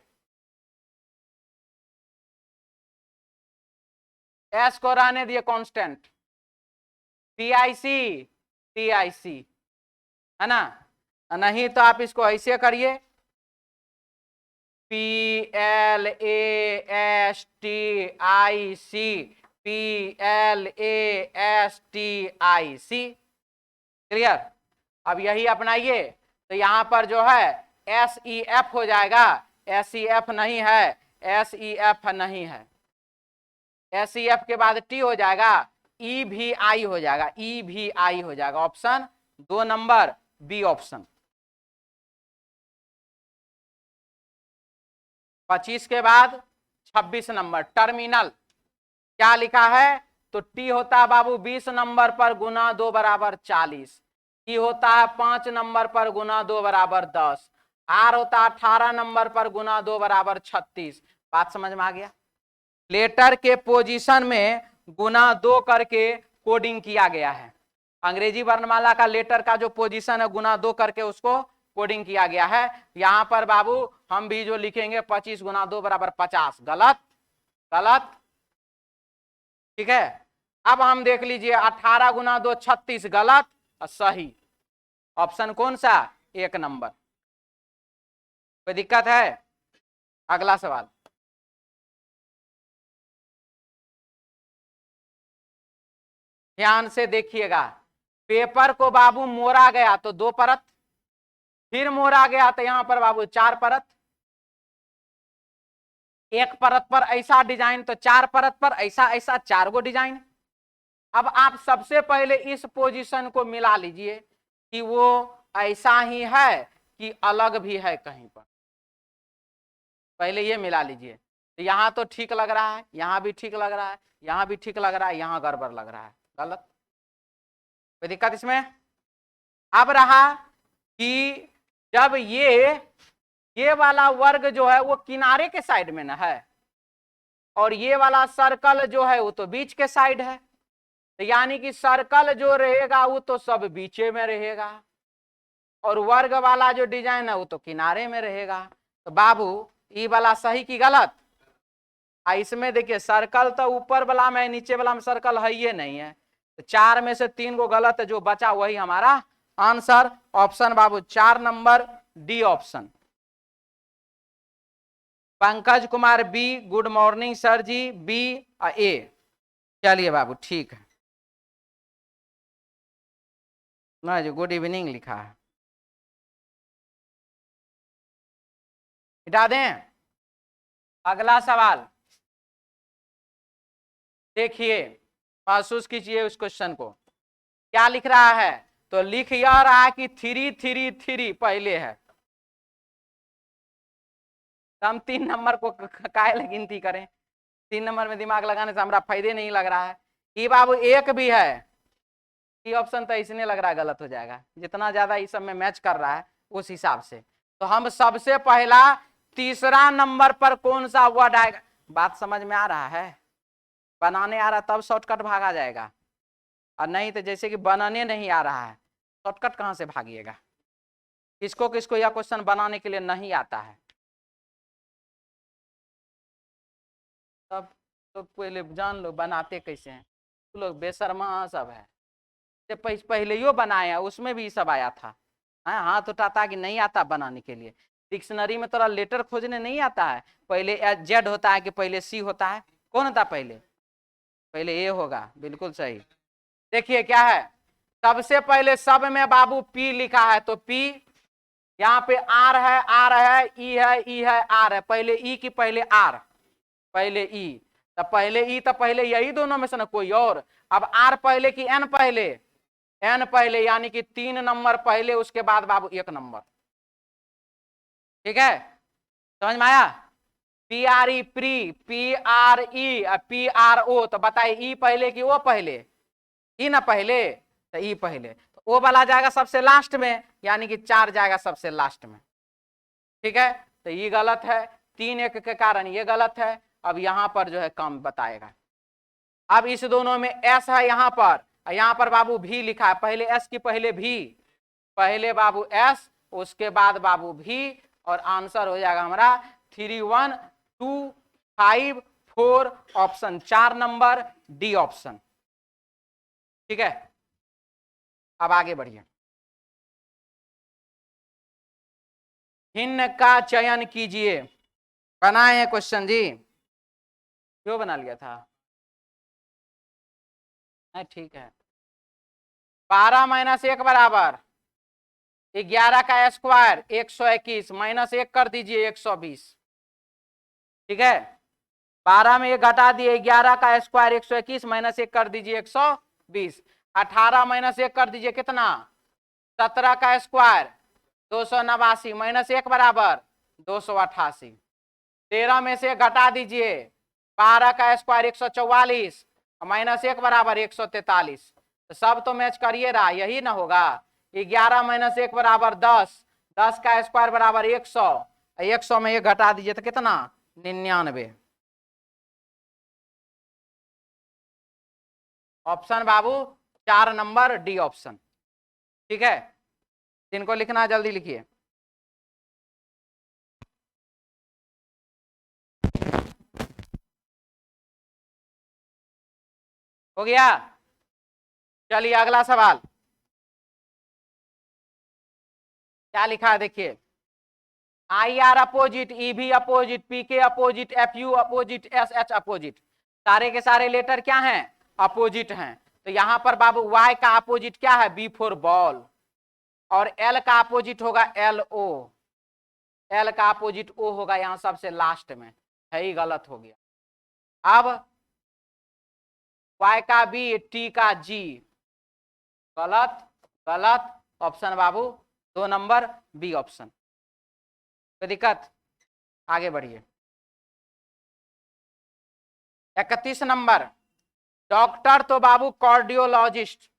एस को रहने दिए कांस्टेंट, पीआईसी, टीआईसी, है ना? नहीं तो आप इसको ऐसे करिए, PLASTIC, PLASTIC, क्लियर? अब यही अपनाइए। तो यहां पर जो है SEF हो जाएगा। SEF नहीं है, SEF नहीं है। SEF के बाद T हो जाएगा, EVI हो जाएगा, EVI हो जाएगा। Option 2 number B option. 25 के बाद 26 नंबर टर्मिनल, क्या लिखा है? तो टी होता है बाबू 20 नंबर पर गुना 2 बराबर 40। टी होता है 5 नंबर पर गुना 2 बराबर 10। आर होता है 18 नंबर पर गुना 2 बराबर 36। बात समझ में आ गया? लेटर के पोजीशन में गुना 2 करके कोडिंग किया गया है। अंग्रेजी वर्णमाला का लेटर का जो पोजीशन है, गुना 2 करके उसको कोडिंग किया गया है। यहां पर बाबू हम भी जो लिखेंगे 25 गुना 2 बराबर 50, गलत, गलत। ठीक है, अब हम देख लीजिए 18 गुना 2 36, गलत और सही। ऑप्शन कौन सा? 1 नंबर। कोई दिक्कत है? अगला सवाल, ध्यान से देखिएगा। पेपर को बाबू मोड़ा गया तो 2 परत, फिर मोड़ा गया तो यहाँ पर बाबू 4 परत, एक परत पर ऐसा डिजाइन तो 4 परत पर ऐसा ऐसा 4 गो डिजाइन। अब आप सबसे पहले इस पोजीशन को मिला लीजिए कि वो ऐसा ही है कि अलग भी है कहीं पर, पहले ये मिला लीजिए। तो यहाँ तो ठीक लग रहा है, यहाँ भी ठीक लग रहा है, यहाँ भी ठीक लग रहा है, यहाँ गड़बड़ लग रहा है, गलत। कोई दिक्कत इसमें? अब रहा कि जब ये वाला वर्ग जो है वो किनारे के साइड में ना है, और ये वाला सर्कल जो है वो तो बीच के साइड है, तो यानी कि सर्कल जो रहेगा वो तो सब बीचे में रहेगा, और वर्ग वाला जो डिजाइन है वो तो किनारे में रहेगा। तो बाबू ये वाला सही की गलत? इसमें देखिए सर्कल तो ऊपर वाला में, नीचे वाला में सर्कल है ये नहीं है, तो 4 में से 3 गो गलत है, जो बचा वही हमारा आंसर। ऑप्शन बाबू 4 number D option. Pankaj Kumar B, good morning sir ji, B A. चलिए बाबू ठीक है ना जी, गुड इवनिंग लिखा है, हटा दें। अगला सवाल देखिए, महसूस कीजिए उस क्वेश्चन को, क्या लिख रहा है? तो लिख यह रहा है कि 3 3 3 पहले है, तो हम 3 नंबर को काहे गिनती करें? 3 नंबर में दिमाग लगाने से हमारा फायदे नहीं लग रहा है। ये बाबू एक भी है, ये ऑप्शन तो इसने लग रहा है गलत हो जाएगा, जितना ज्यादा इस सब में मैच कर रहा है उस हिसाब से। तो हम सबसे पहला तीसरा नंबर पर कौन सा वर्ड आएगा? बात समझ में आ रहा है? बनाने आ रहा तब शॉर्टकट भागा जाएगा, और नहीं तो जैसे कि बनाने नहीं आ रहा है, शॉर्टकट कहां से भागिएगा? किसको किसको यह क्वेश्चन बनाने के लिए नहीं आता है? तब तो पहले जान लो बनाते कैसे हैं, तो लोग बेशर्मा सब है। पहले यो बनाया उसमें भी सब आया था, हाथ उठाता कि नहीं आता बनाने के लिए। डिक्शनरी में थोड़ा लेटर खोजने नहीं आता है, पहले जेड होता है कि पहले सी होता है? कौन होता पहले? पहले ए होगा, बिल्कुल सही। देखिए क्या है, सबसे पहले सब में बाबू पी लिखा है, तो पी यहाँ पे आर है, आर है, ई है, ई है, आर है, पहले ई की पहले आर, पहले ई, तो पहले ई तो पहले यही दोनों में से ना कोई और। अब आर पहले की एन पहले? एन पहले, यानी कि 3 नंबर पहले, उसके बाद बाबू 1 नंबर। ठीक है, समझ में आया? P R E pre, P R E, P R O, तो बताइए ई पहले कि ओ पहले? ई ना पहले, तो ई पहले, तो ओ वाला जाएगा सबसे लास्ट में, यानी कि 4 जाएगा सबसे लास्ट में। ठीक है, तो ये गलत है, 3 1 के कारण ये गलत है। अब यहां पर जो है काम बताएगा। अब इस दोनों में एस है यहाँ पर बाबू भी लिखा है, पहले एस की पहले भी, पहले बाबू एस उसके बाद बाबू भी, और आंसर हो जाएगा हमारा 3 1 2 5 4 ऑप्शन 4 नंबर डी ऑप्शन। ठीक है, अब आगे बढ़िए। भिन्न का चयन कीजिए, बनाए हैं क्वेश्चन जी, क्यों बना लिया था? ठीक है, 12 - 1 बराबर 11 का स्क्वायर 121, -1 कर दीजिए 120। ठीक है, 12 में 1 घटा दिए, 11 का स्क्वायर 121, -1 कर दीजिए 120। 18 - 1 कर दीजिए कितना? 17 का स्क्वायर 289, -1 बराबर 288। 13 में से घटा दीजिए, 12 का स्क्वायर 144, -1 बराबर 143। तो सब तो मैच करिए रहा, यही ना होगा? 11 - 1 बराबर 10, 10 का स्क्वायर बराबर 100, 100 में 1 घटा दीजिए तो कितना? 99। ऑप्शन बाबू 4 नंबर डी ऑप्शन। ठीक है, जिनको लिखना है जल्दी लिखिए। हो गया? चलिए अगला सवाल क्या लिखा है देखिए, आई आर अपोजिट, ई भी अपोजिट, पी के opposite, F you opposite, S H opposite, सारे के सारे लेटर क्या हैं? अपोजिट हैं। तो यहां पर बाबू वाई का अपोजिट क्या है? बी फॉर बॉल, और एल का अपोजिट होगा LO, एल का अपोजिट O होगा यहां सबसे लास्ट में, है ही गलत हो गया। अब Y का B, T का G, गलत गलत, ऑप्शन बाबू 2 नंबर बी ऑप्शन। कोई दिक्कत? आगे बढ़िए। 31 नंबर, डॉक्टर तो बाबू कार्डियोलॉजिस्ट,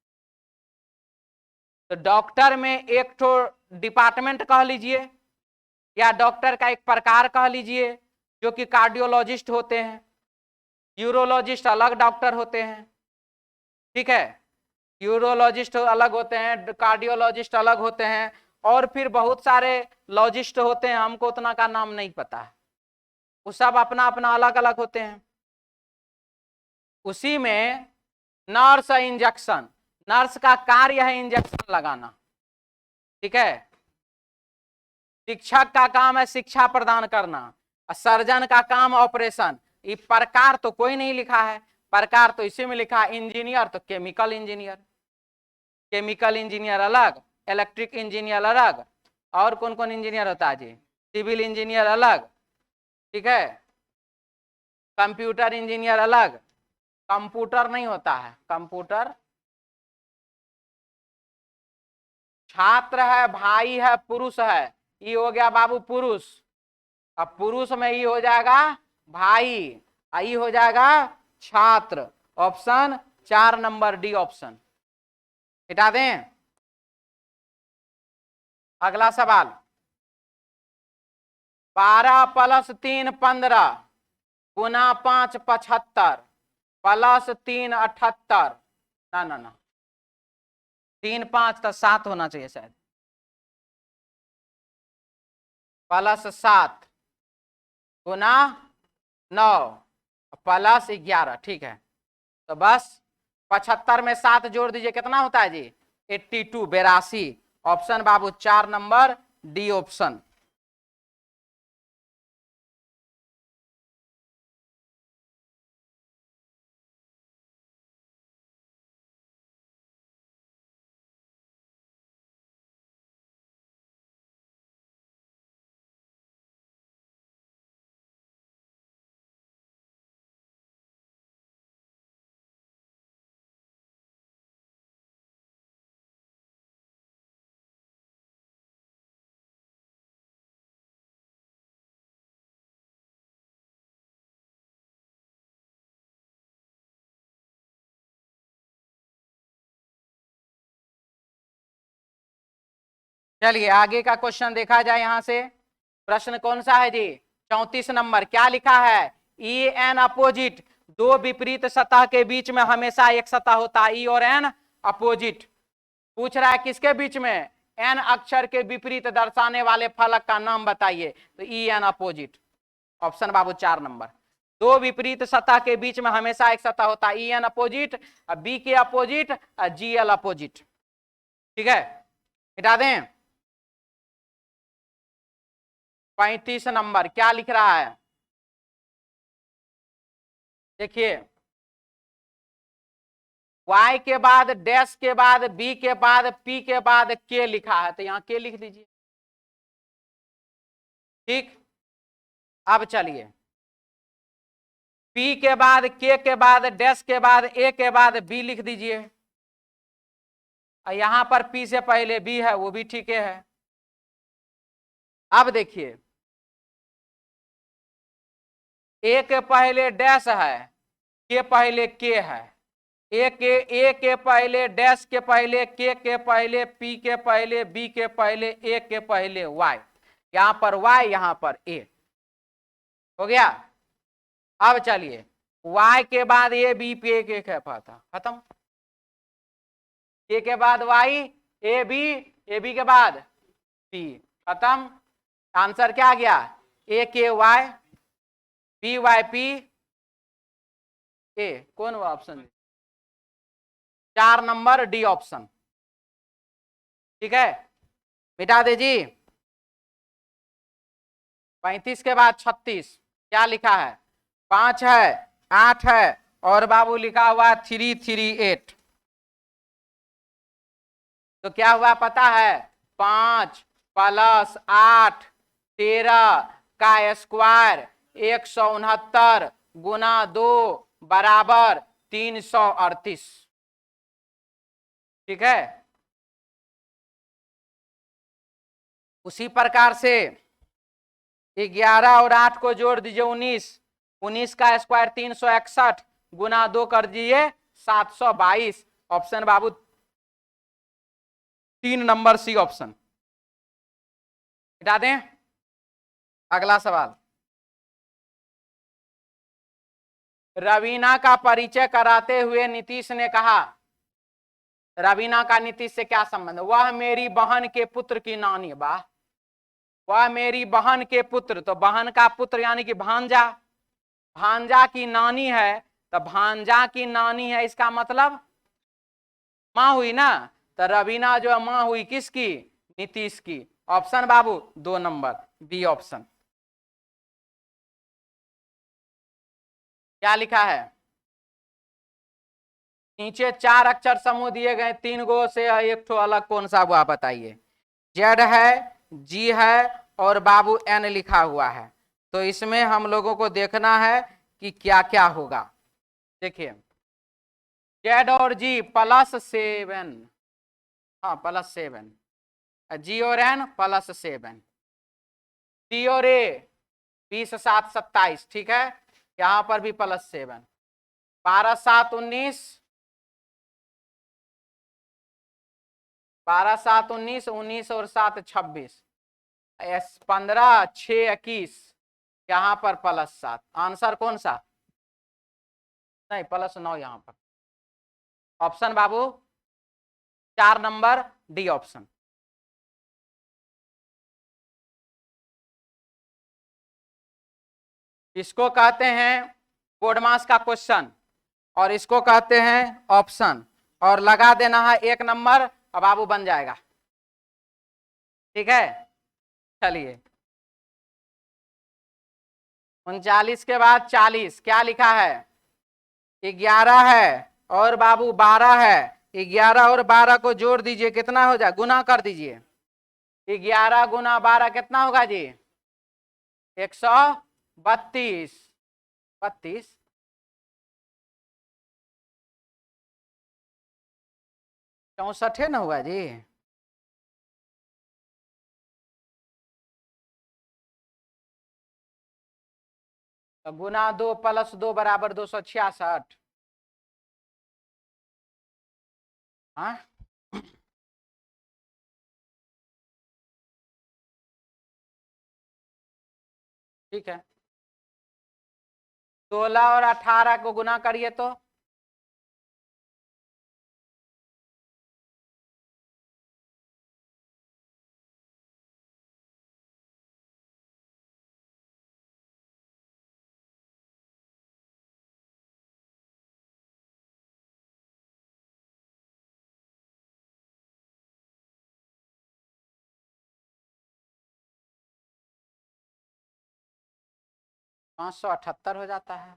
तो डॉक्टर में एक तो डिपार्टमेंट कह लीजिए या डॉक्टर का एक प्रकार कह लीजिए जो कि कार्डियोलॉजिस्ट होते हैं, यूरोलॉजिस्ट अलग डॉक्टर होते हैं, ठीक है, यूरोलॉजिस्ट अलग होते हैं, कार्डियोलॉजिस्ट अलग होते हैं, और फिर बहुत सारे लॉजिस्ट होते हैं, हमको उतना का नाम नहीं पता है, वो सब अपना अपना अलग अलग होते हैं। उसी में नर्स इंजेक्शन, नर्स का कार्य है इंजेक्शन लगाना, ठीक है, शिक्षक का काम है शिक्षा प्रदान करना, सर्जन का काम ऑपरेशन। ये प्रकार तो कोई नहीं लिखा है, प्रकार तो इसी में लिखा है। इंजीनियर तो केमिकल इंजीनियर, केमिकल इंजीनियर अलग, इलेक्ट्रिक इंजीनियर अलग, और कौन कौन इंजीनियर होता है जी, सिविल इंजीनियर अलग, ठीक है, कंप्यूटर इंजीनियर अलग, कंप्यूटर नहीं होता है, कंप्यूटर छात्र है, भाई है, पुरुष है, ये हो गया बाबू पुरुष, अब पुरुष में ये हो जाएगा भाई, ये हो जाएगा छात्र, ऑप्शन 4 नंबर डी ऑप्शन। हटा दें। अगला सवाल, 12 + 3 15 गुना 5 75 प्लस 3 78, ना ना ना, 3 5 तो 7 होना चाहिए शायद, प्लस 7 गुना 9 प्लस 11, ठीक है, तो बस 75 में 7 जोड़ दीजिए, कितना होता है जी 82, 82, ऑप्शन बाबू 4 नंबर डी ऑप्शन। चलिए आगे का क्वेश्चन देखा जाए, यहां से प्रश्न कौन सा है जी, 34 नंबर, क्या लिखा है, ई एन अपोजिट, दो विपरीत सतह के बीच में हमेशा एक सतह होता है, ई और एन अपोजिट, पूछ रहा है किसके बीच में, एन अक्षर के विपरीत दर्शाने वाले फलक का नाम बताइए, तो ई एन अपोजिट, ऑप्शन बाबू 4 नंबर। दो विपरीत सतह के बीच में हमेशा एक सतह होता है, ई एन अपोजिट, बी के अपोजिट, जी एल अपोजिट, ठीक है, मिटा दें। 35 नंबर, क्या लिख रहा है, देखिए, y के बाद डैश के बाद b के बाद p के बाद k लिखा है, तो यहां k लिख दीजिए, ठीक। अब चलिए, p के बाद k के बाद डैश के बाद a के बाद b लिख दीजिए, यहां पर p से पहले b है, वो भी ठीक है। अब देखिए, a के पहले डैश है, के पहले k है, ए के पहले डैश के पहले के पहले पी के पहले बी के पहले ए के पहले वाई, यहां पर वाई यहां पर ए, हो गया। अब चलिए, वाई के बाद ए बी पे एक है, था खत्म, ए के बाद वाई, ए बी के बाद पी, खत्म, आंसर क्या आ गया, A K Y, B Y P A, कौन हुआ ऑप्शन, 4 नंबर डी ऑप्शन, ठीक है, मिटा दे जी। 35 के बाद 36, क्या लिखा है, 5 है, 8 है, और बाबू लिखा हुआ 338, तो क्या हुआ पता है, 5 प्लस 8 13 का स्क्वायर 169 गुना 2 बराबर 338। ठीक है। उसी प्रकार से 11 और 8 को जोड़ दीजिए 19, 19 का स्क्वायर 361 गुना 2 कर दीजिए 722। ऑप्शन बाबू 3 नंबर सी ऑप्शन। हटा दें। अगला सवाल, रवीना का परिचय कराते हुए नीतीश ने कहा, रवीना का नीतीश से क्या संबंध? वह मेरी बहन के पुत्र की नानी। वाह, वह मेरी बहन के पुत्र, तो बहन का पुत्र यानी कि भांजा, भांजा की नानी है, तो भांजा की नानी है इसका मतलब मां हुई ना, तो रवीना जो है मां हुई किसकी? नीतीश की। ऑप्शन बाबू 2 नंबर बी ऑप्शन। क्या लिखा है? नीचे 4 अक्षर समूह दिए गए, 3 गो से एक ठो अलग कौन सा हुआ बताइए? जेड है, जी है और बाबू एन लिखा हुआ है। तो इसमें हम लोगों को देखना है कि क्या क्या होगा। देखिए जेड और जी +7, हाँ +7, जी और एन +7, टी और ए 20 7 27। ठीक है, यहां पर भी +7, 12 7 19, 12 7 19, 19 और 7 26, 15 6 21, यहां पर +7। आंसर कौन सा? नहीं +9 यहां पर। ऑप्शन बाबू 4 नंबर डी ऑप्शन। इसको कहते हैं बोर्डमास का क्वेश्चन और इसको कहते हैं ऑप्शन, और लगा देना है 1 नंबर, अब बाबू बन जाएगा। ठीक है, चलिए 39 के बाद 40, क्या लिखा है? 11 है और बाबू 12 है, 11 और 12 को जोड़ दीजिए, कितना हो जाए? गुना कर दीजिए। 11 गुना 12 कितना होगा जी? 132, 32, 64 ना हुआ जी? तो गुना 2 + 2 बराबर 266। हाँ ठीक है, 16 और 18 को गुना करिए तो 578 हो जाता है।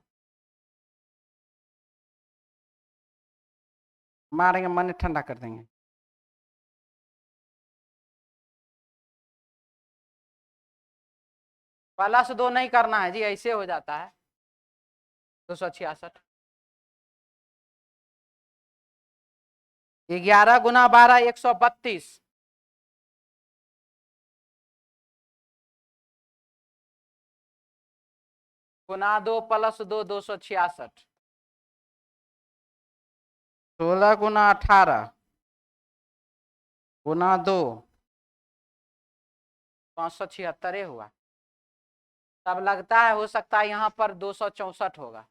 मारेंगे, मन ठंडा कर देंगे। +2 नहीं करना है जी, ऐसे हो जाता है 266। 11 गुना 12 132, गुना 2 + 2 266, 16 गुना 18 गुना 2 576 हुआ। तब लगता है हो सकता है यहाँ पर 264 होगा।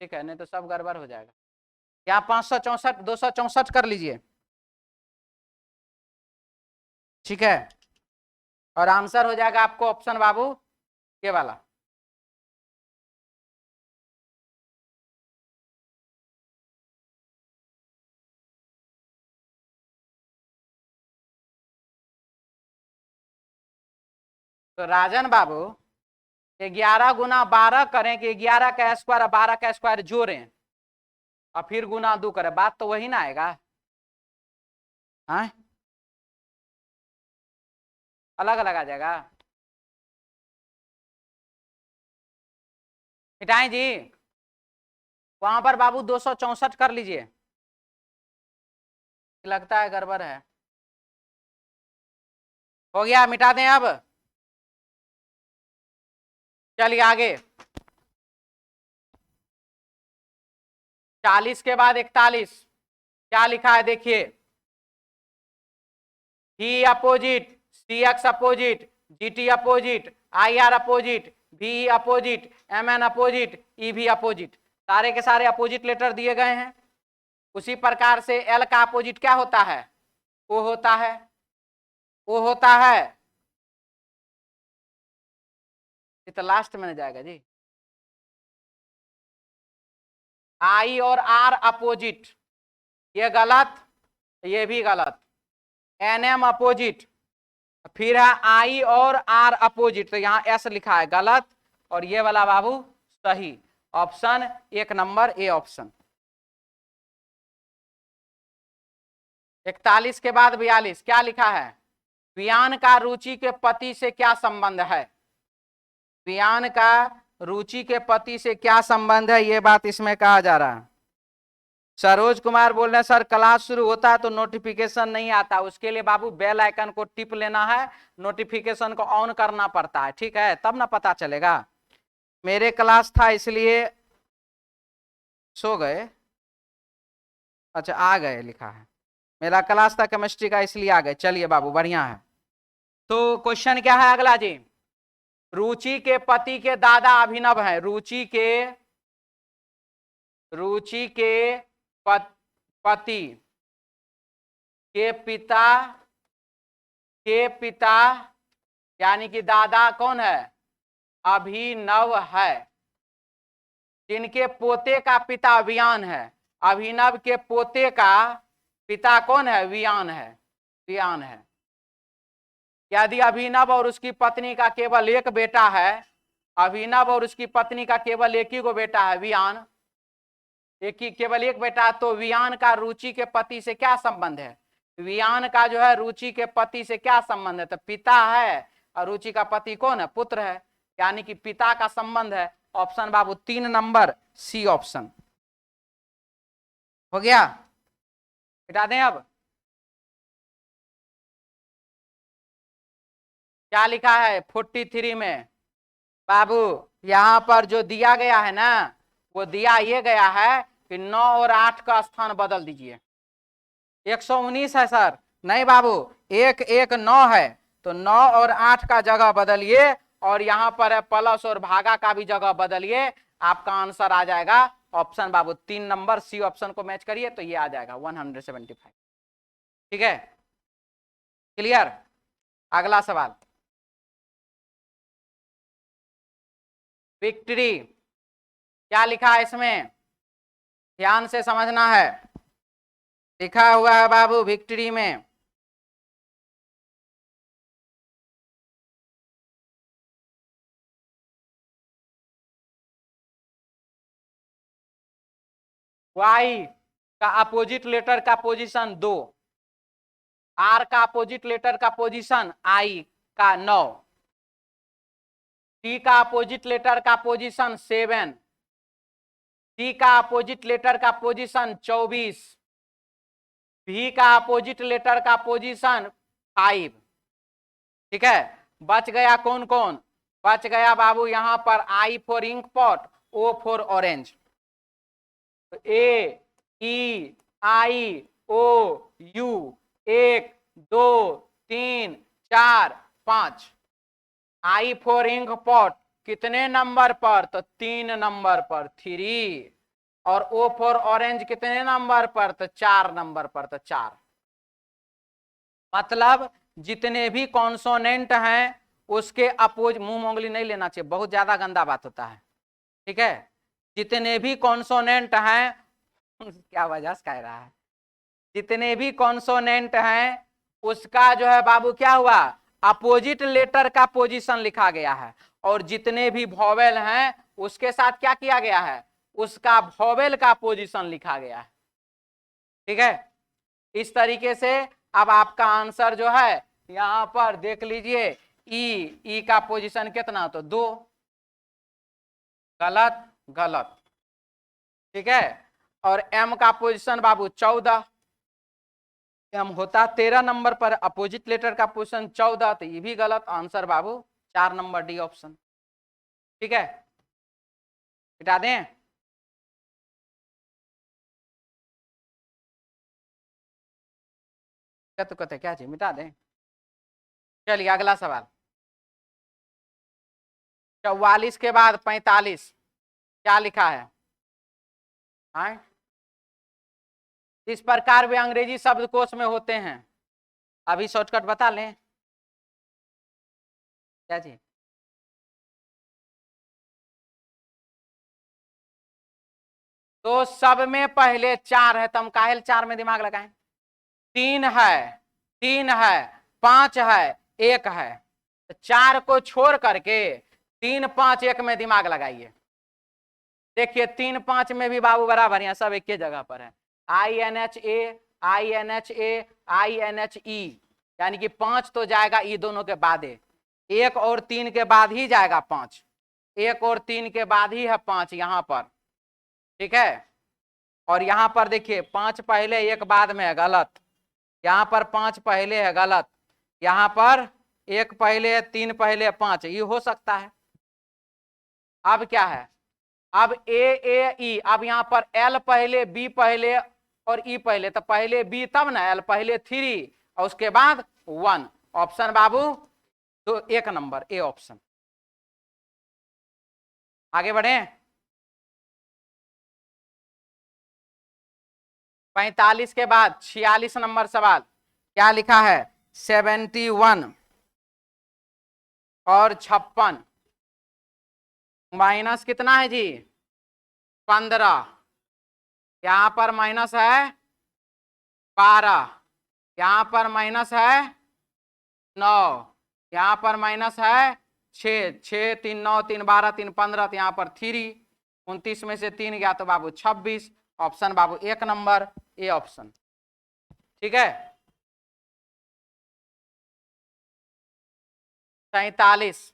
ठीक है, नहीं तो सब गड़बड़ हो जाएगा। यहाँ 564 264 कर लीजिए। ठीक है, और आंसर हो जाएगा आपको ऑप्शन बाबू ये वाला। तो राजन बाबू 11 गुना 12 करें कि 11 का स्क्वायर और 12 का स्क्वायर जोड़ें और फिर गुना 2 करें, बात तो वही ना आएगा। हाँ अलग अलग आ जाएगा। मिटाएं जी, वहां पर बाबू 264 कर लीजिए, लगता है गड़बड़ है। हो गया, मिटा दें अब। चलिए आगे, 40 के बाद 41 क्या लिखा है देखिए, ही opposite, C X opposite, G T opposite, I R opposite, V opposite, M N opposite, E भी अपोजिट, सारे के सारे अपोजिट लेटर दिए गए हैं। उसी प्रकार से एल का अपोजिट क्या होता है, ओ होता है, ओ होता है, ये तो लास्ट में जाएगा जी। आई और आर अपोजिट, ये गलत, ये भी गलत। एन एम अपोजिट, फिर है आई और आर अपोजिट, तो यहाँ एस लिखा है गलत, और ये वाला बाबू सही। Option 1 number A option. 41 के बाद 42 क्या लिखा है, वियान का रुचि के पति से क्या संबंध है, वियान का रुचि के पति से क्या संबंध है, ये बात इसमें कहा जा रहा है। सरोज कुमार बोल रहे हैं सर क्लास शुरू होता है तो नोटिफिकेशन नहीं आता, उसके लिए बाबू बेल आइकन को टिप लेना है, नोटिफिकेशन को ऑन करना पड़ता है, ठीक है, तब ना पता चलेगा। मेरे क्लास था इसलिए सो गए, अच्छा आ गए लिखा है, मेरा क्लास था केमिस्ट्री का इसलिए आ गए। चलिए बाबू बढ़िया है। तो क्वेश्चन क्या है अगला जी, रुचि के पति के दादा अभिनव है, रुचि के पति के पिता यानी कि दादा कौन है, अभिनव है, जिनके पोते का पिता वियान है, अभिनव के पोते का पिता कौन है, वियान है। यदि अभिनव और उसकी पत्नी का केवल एक बेटा है, अभिनव और उसकी पत्नी का केवल एक ही को बेटा है वियान, केवल एक बेटा, तो वियान का रुचि के पति से क्या संबंध है, वियान का जो है रुचि के पति से क्या संबंध है, तो पिता है, और रुचि का पति कौन है, पुत्र है, यानी कि पिता का संबंध है। ऑप्शन बाबू 3 नंबर सी ऑप्शन हो गया। हटा दें अब, क्या लिखा है 43 में बाबू, यहां पर जो दिया गया है ना, वो दिया ये गया है कि 9 और 8 का स्थान बदल दीजिए। 119 है सर, नहीं बाबू, 1 1 9 है, तो 9 और 8 का जगह बदलिए, और यहां पर है प्लस और भागा का भी जगह बदलिए, आपका आंसर आ जाएगा ऑप्शन बाबू 3 नंबर सी ऑप्शन को मैच करिए तो ये आ जाएगा 175। ठीक है, क्लियर। अगला सवाल, विक्ट्री क्या लिखा है इसमें, ध्यान से समझना है, लिखा हुआ है बाबू विक्ट्री में वाई का अपोजिट लेटर का पोजीशन 2, आर का अपोजिट लेटर का पोजीशन आई का 9, टी का अपोजिट लेटर का पोजीशन 7, सी का अपोजिट लेटर का पोजीशन 24, भी का अपोजिट लेटर का पोजीशन 5। ठीक है, बच गया कौन कौन, बच गया बाबू यहां पर I for ink pot, O for orange, A E I O U, 1 2 3 4 5, I for ink pot कितने नंबर पर, तो 3 नंबर पर 3, और ओ फॉर ऑरेंज कितने नंबर पर, तो 4 नंबर पर, तो 4। मतलब जितने भी कॉन्सोनेंट हैं उसके अपोज, मुंह मोंगली नहीं लेना चाहिए, बहुत ज्यादा गंदा बात होता है, ठीक है, जितने भी कॉन्सोनेंट हैं क्या वजह से कह रहा है, जितने भी कॉन्सोनेंट हैं उसका जो है बाबू क्या हुआ, अपोजिट लेटर का पोजीशन लिखा गया है, और जितने भी वॉवेल हैं उसके साथ क्या किया गया है, उसका वॉवेल का पोजीशन लिखा गया है। ठीक है, इस तरीके से अब आपका आंसर जो है यहां पर देख लीजिए, ई का पोजीशन कितना, तो 2, गलत गलत, ठीक है। और एम का पोजीशन बाबू 14, एम होता 13 नंबर पर, अपोजिट लेटर का पोजीशन 14, तो ये भी गलत, आंसर बाबू 4 नंबर डी ऑप्शन, ठीक है। मिटा दें, क्या तो कहते क्या चीज मिटा दें। चलिए अगला सवाल, 44 के बाद 45 क्या लिखा है? हाँ? इस प्रकार वे अंग्रेजी शब्दकोश में होते हैं, अभी शॉर्टकट बता लें, क्या जी? तो सब में पहले 4 है, तो हम काहेल 4 में दिमाग लगाएं? 3 है, 3 है, 5 है, 1 है, तो 4 को छोड़ करके 3 5 1 में दिमाग लगाइए। देखिए 3 5 में भी बाबू बराबर, यहाँ सब एक ही जगह पर है, INHA INHA INHE, यानी कि 5 तो जाएगा ई दोनों के बाद, 1 और 3 के बाद ही जाएगा 5, 1 और 3 के बाद ही है 5 यहां पर, ठीक है। और यहां पर देखिए 5 पहले 1 बाद में है, गलत, यहां पर 5 पहले है, गलत, यहां पर 1 पहले है, 3 पहले है, 5, ये हो सकता है। अब क्या है, अब ए ई, अब यहां पर एल पहले, बी पहले और ई पहले, तो पहले बी तब ना एल, पहले 3 और उसके बाद 1, ऑप्शन बाबू तो 1 नंबर ए ऑप्शन। आगे बढ़े, 45 के बाद 46 नंबर सवाल क्या लिखा है? 71 और 56 माइनस कितना है जी? 15, यहां पर माइनस है 12, यहां पर माइनस है 9, यहां पर माइनस है 6, 6 3 9 3 12 3 15, तो यहां पर 3, 29 में से 3 गया तो बाबू 26, option Babu 1 number A option, ठीक है। 47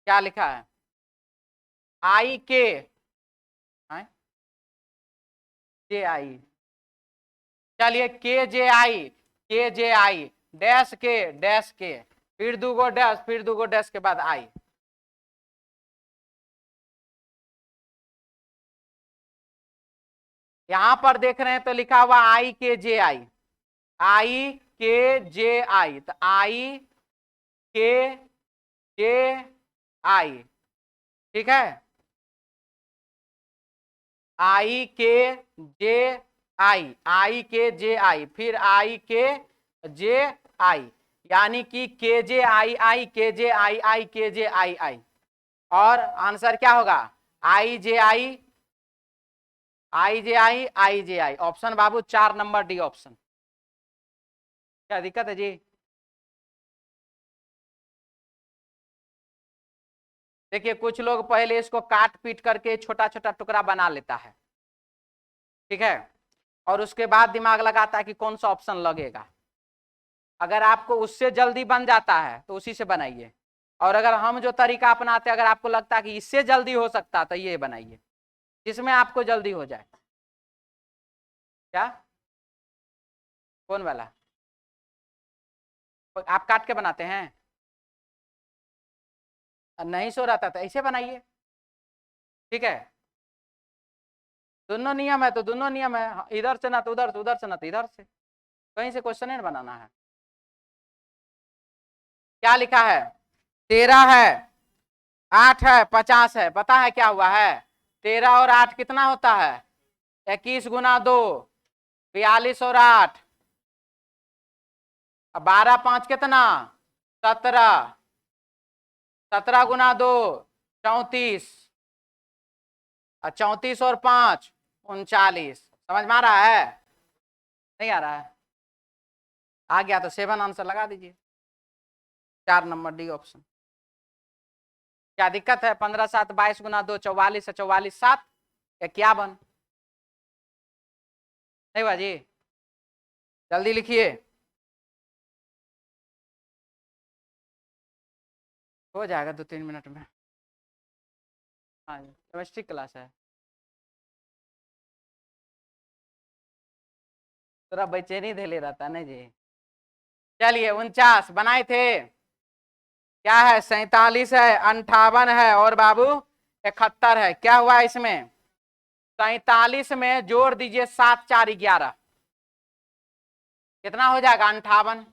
क्या लिखा है? आई के जे आई, चलिए के जे आई डैश के, फिर दूगो डैश, फिर दूगो डैश के बाद आई, यहां पर देख रहे हैं तो लिखा हुआ आई के जे आई, आई के जे आई, तो आई के जे आई, ठीक है, आई के जे आई के जे आई, फिर आई के जे आई, यानी कि के जे आई के जे आई के जे आई, और आंसर क्या होगा? आई जे आई आई जे आई, ऑप्शन बाबू 4 नंबर डी ऑप्शन। क्या दिक्कत है जी? देखिए कुछ लोग पहले इसको काट पीट करके छोटा छोटा टुकड़ा बना लेता है, ठीक है, और उसके बाद दिमाग लगाता है कि कौन सा ऑप्शन लगेगा। अगर आपको उससे जल्दी बन जाता है तो उसी से बनाइए, और अगर हम जो तरीका अपनाते हैं, अगर आपको लगता है कि इससे जल्दी हो सकता है तो ये बनाइए जिसमें आपको जल्दी हो जाए। क्या? कौन वाला? आप काट के बनाते हैं? नहीं सो रहा था तो ऐसे बनाइए, ठीक है। दोनों नियम है तो दोनों नियम है, इधर से ना तो उधर से, उधर से ना तो इधर से, कहीं से क्वेश्चन नहीं बनाना है। क्या लिखा है? 13 है, 8 है, 50 है, पता है क्या हुआ है? 13 और 8 कितना होता है? 21 गुना 2, 42 और 8, 12 5 कितना? 17, 17 गुना 2 34, 34 और 5 39, समझ में आ रहा है? नहीं आ रहा है? आ गया तो 7 आंसर लगा दीजिए, 4 नंबर डी ऑप्शन। क्या दिक्कत है? 15 7 22 गुना 2 44 है, 44 7 51, नहीं बाजी, जल्दी लिखिए, हो जाएगा 2-3 मिनट में। हाँ केमिस्ट्री क्लास है, थोड़ा बेचैनी धैले रहता है ना जी। चलिए 49 बनाए थे, क्या है 47 है, 58 है और बाबू 71 है। क्या हुआ इसमें, 47 में जोड़ दीजिए 7 4 11, कितना हो जाएगा 58।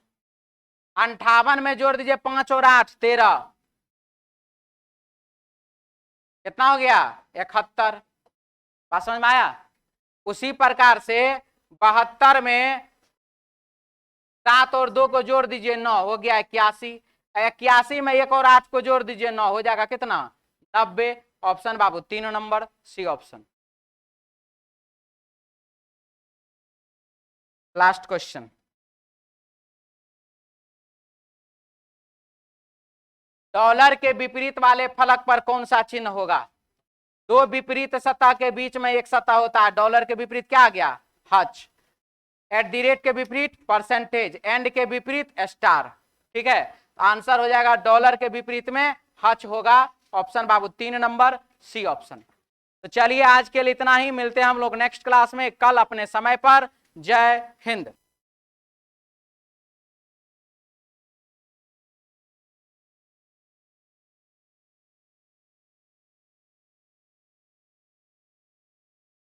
58 में जोड़ दीजिए 5 और 8 13, कितना हो गया 71। बात समझ में आया। उसी प्रकार से 72 में 7 और 2 को जोड़ दीजिए 9, हो गया 81। 81 में 1 और 8 को जोड़ दीजिए 9, हो जाएगा कितना 90। ऑप्शन बाबू 3 number C option. Last question, dollar के विपरीत वाले फलक पर कौन सा चिन्ह होगा। दो विपरीत सतह के बीच में एक सतह होता है, डॉलर के विपरीत क्या आ गया हच, एट द रेट के विपरीत परसेंटेज, एंड के विपरीत स्टार। ठीक है, आंसर हो जाएगा डॉलर के विपरीत में हच होगा, ऑप्शन बाबू 3 नंबर सी ऑप्शन। तो चलिए आज के लिए इतना ही, मिलते हैं हम लोग नेक्स्ट क्लास में कल अपने समय पर। जय हिंद।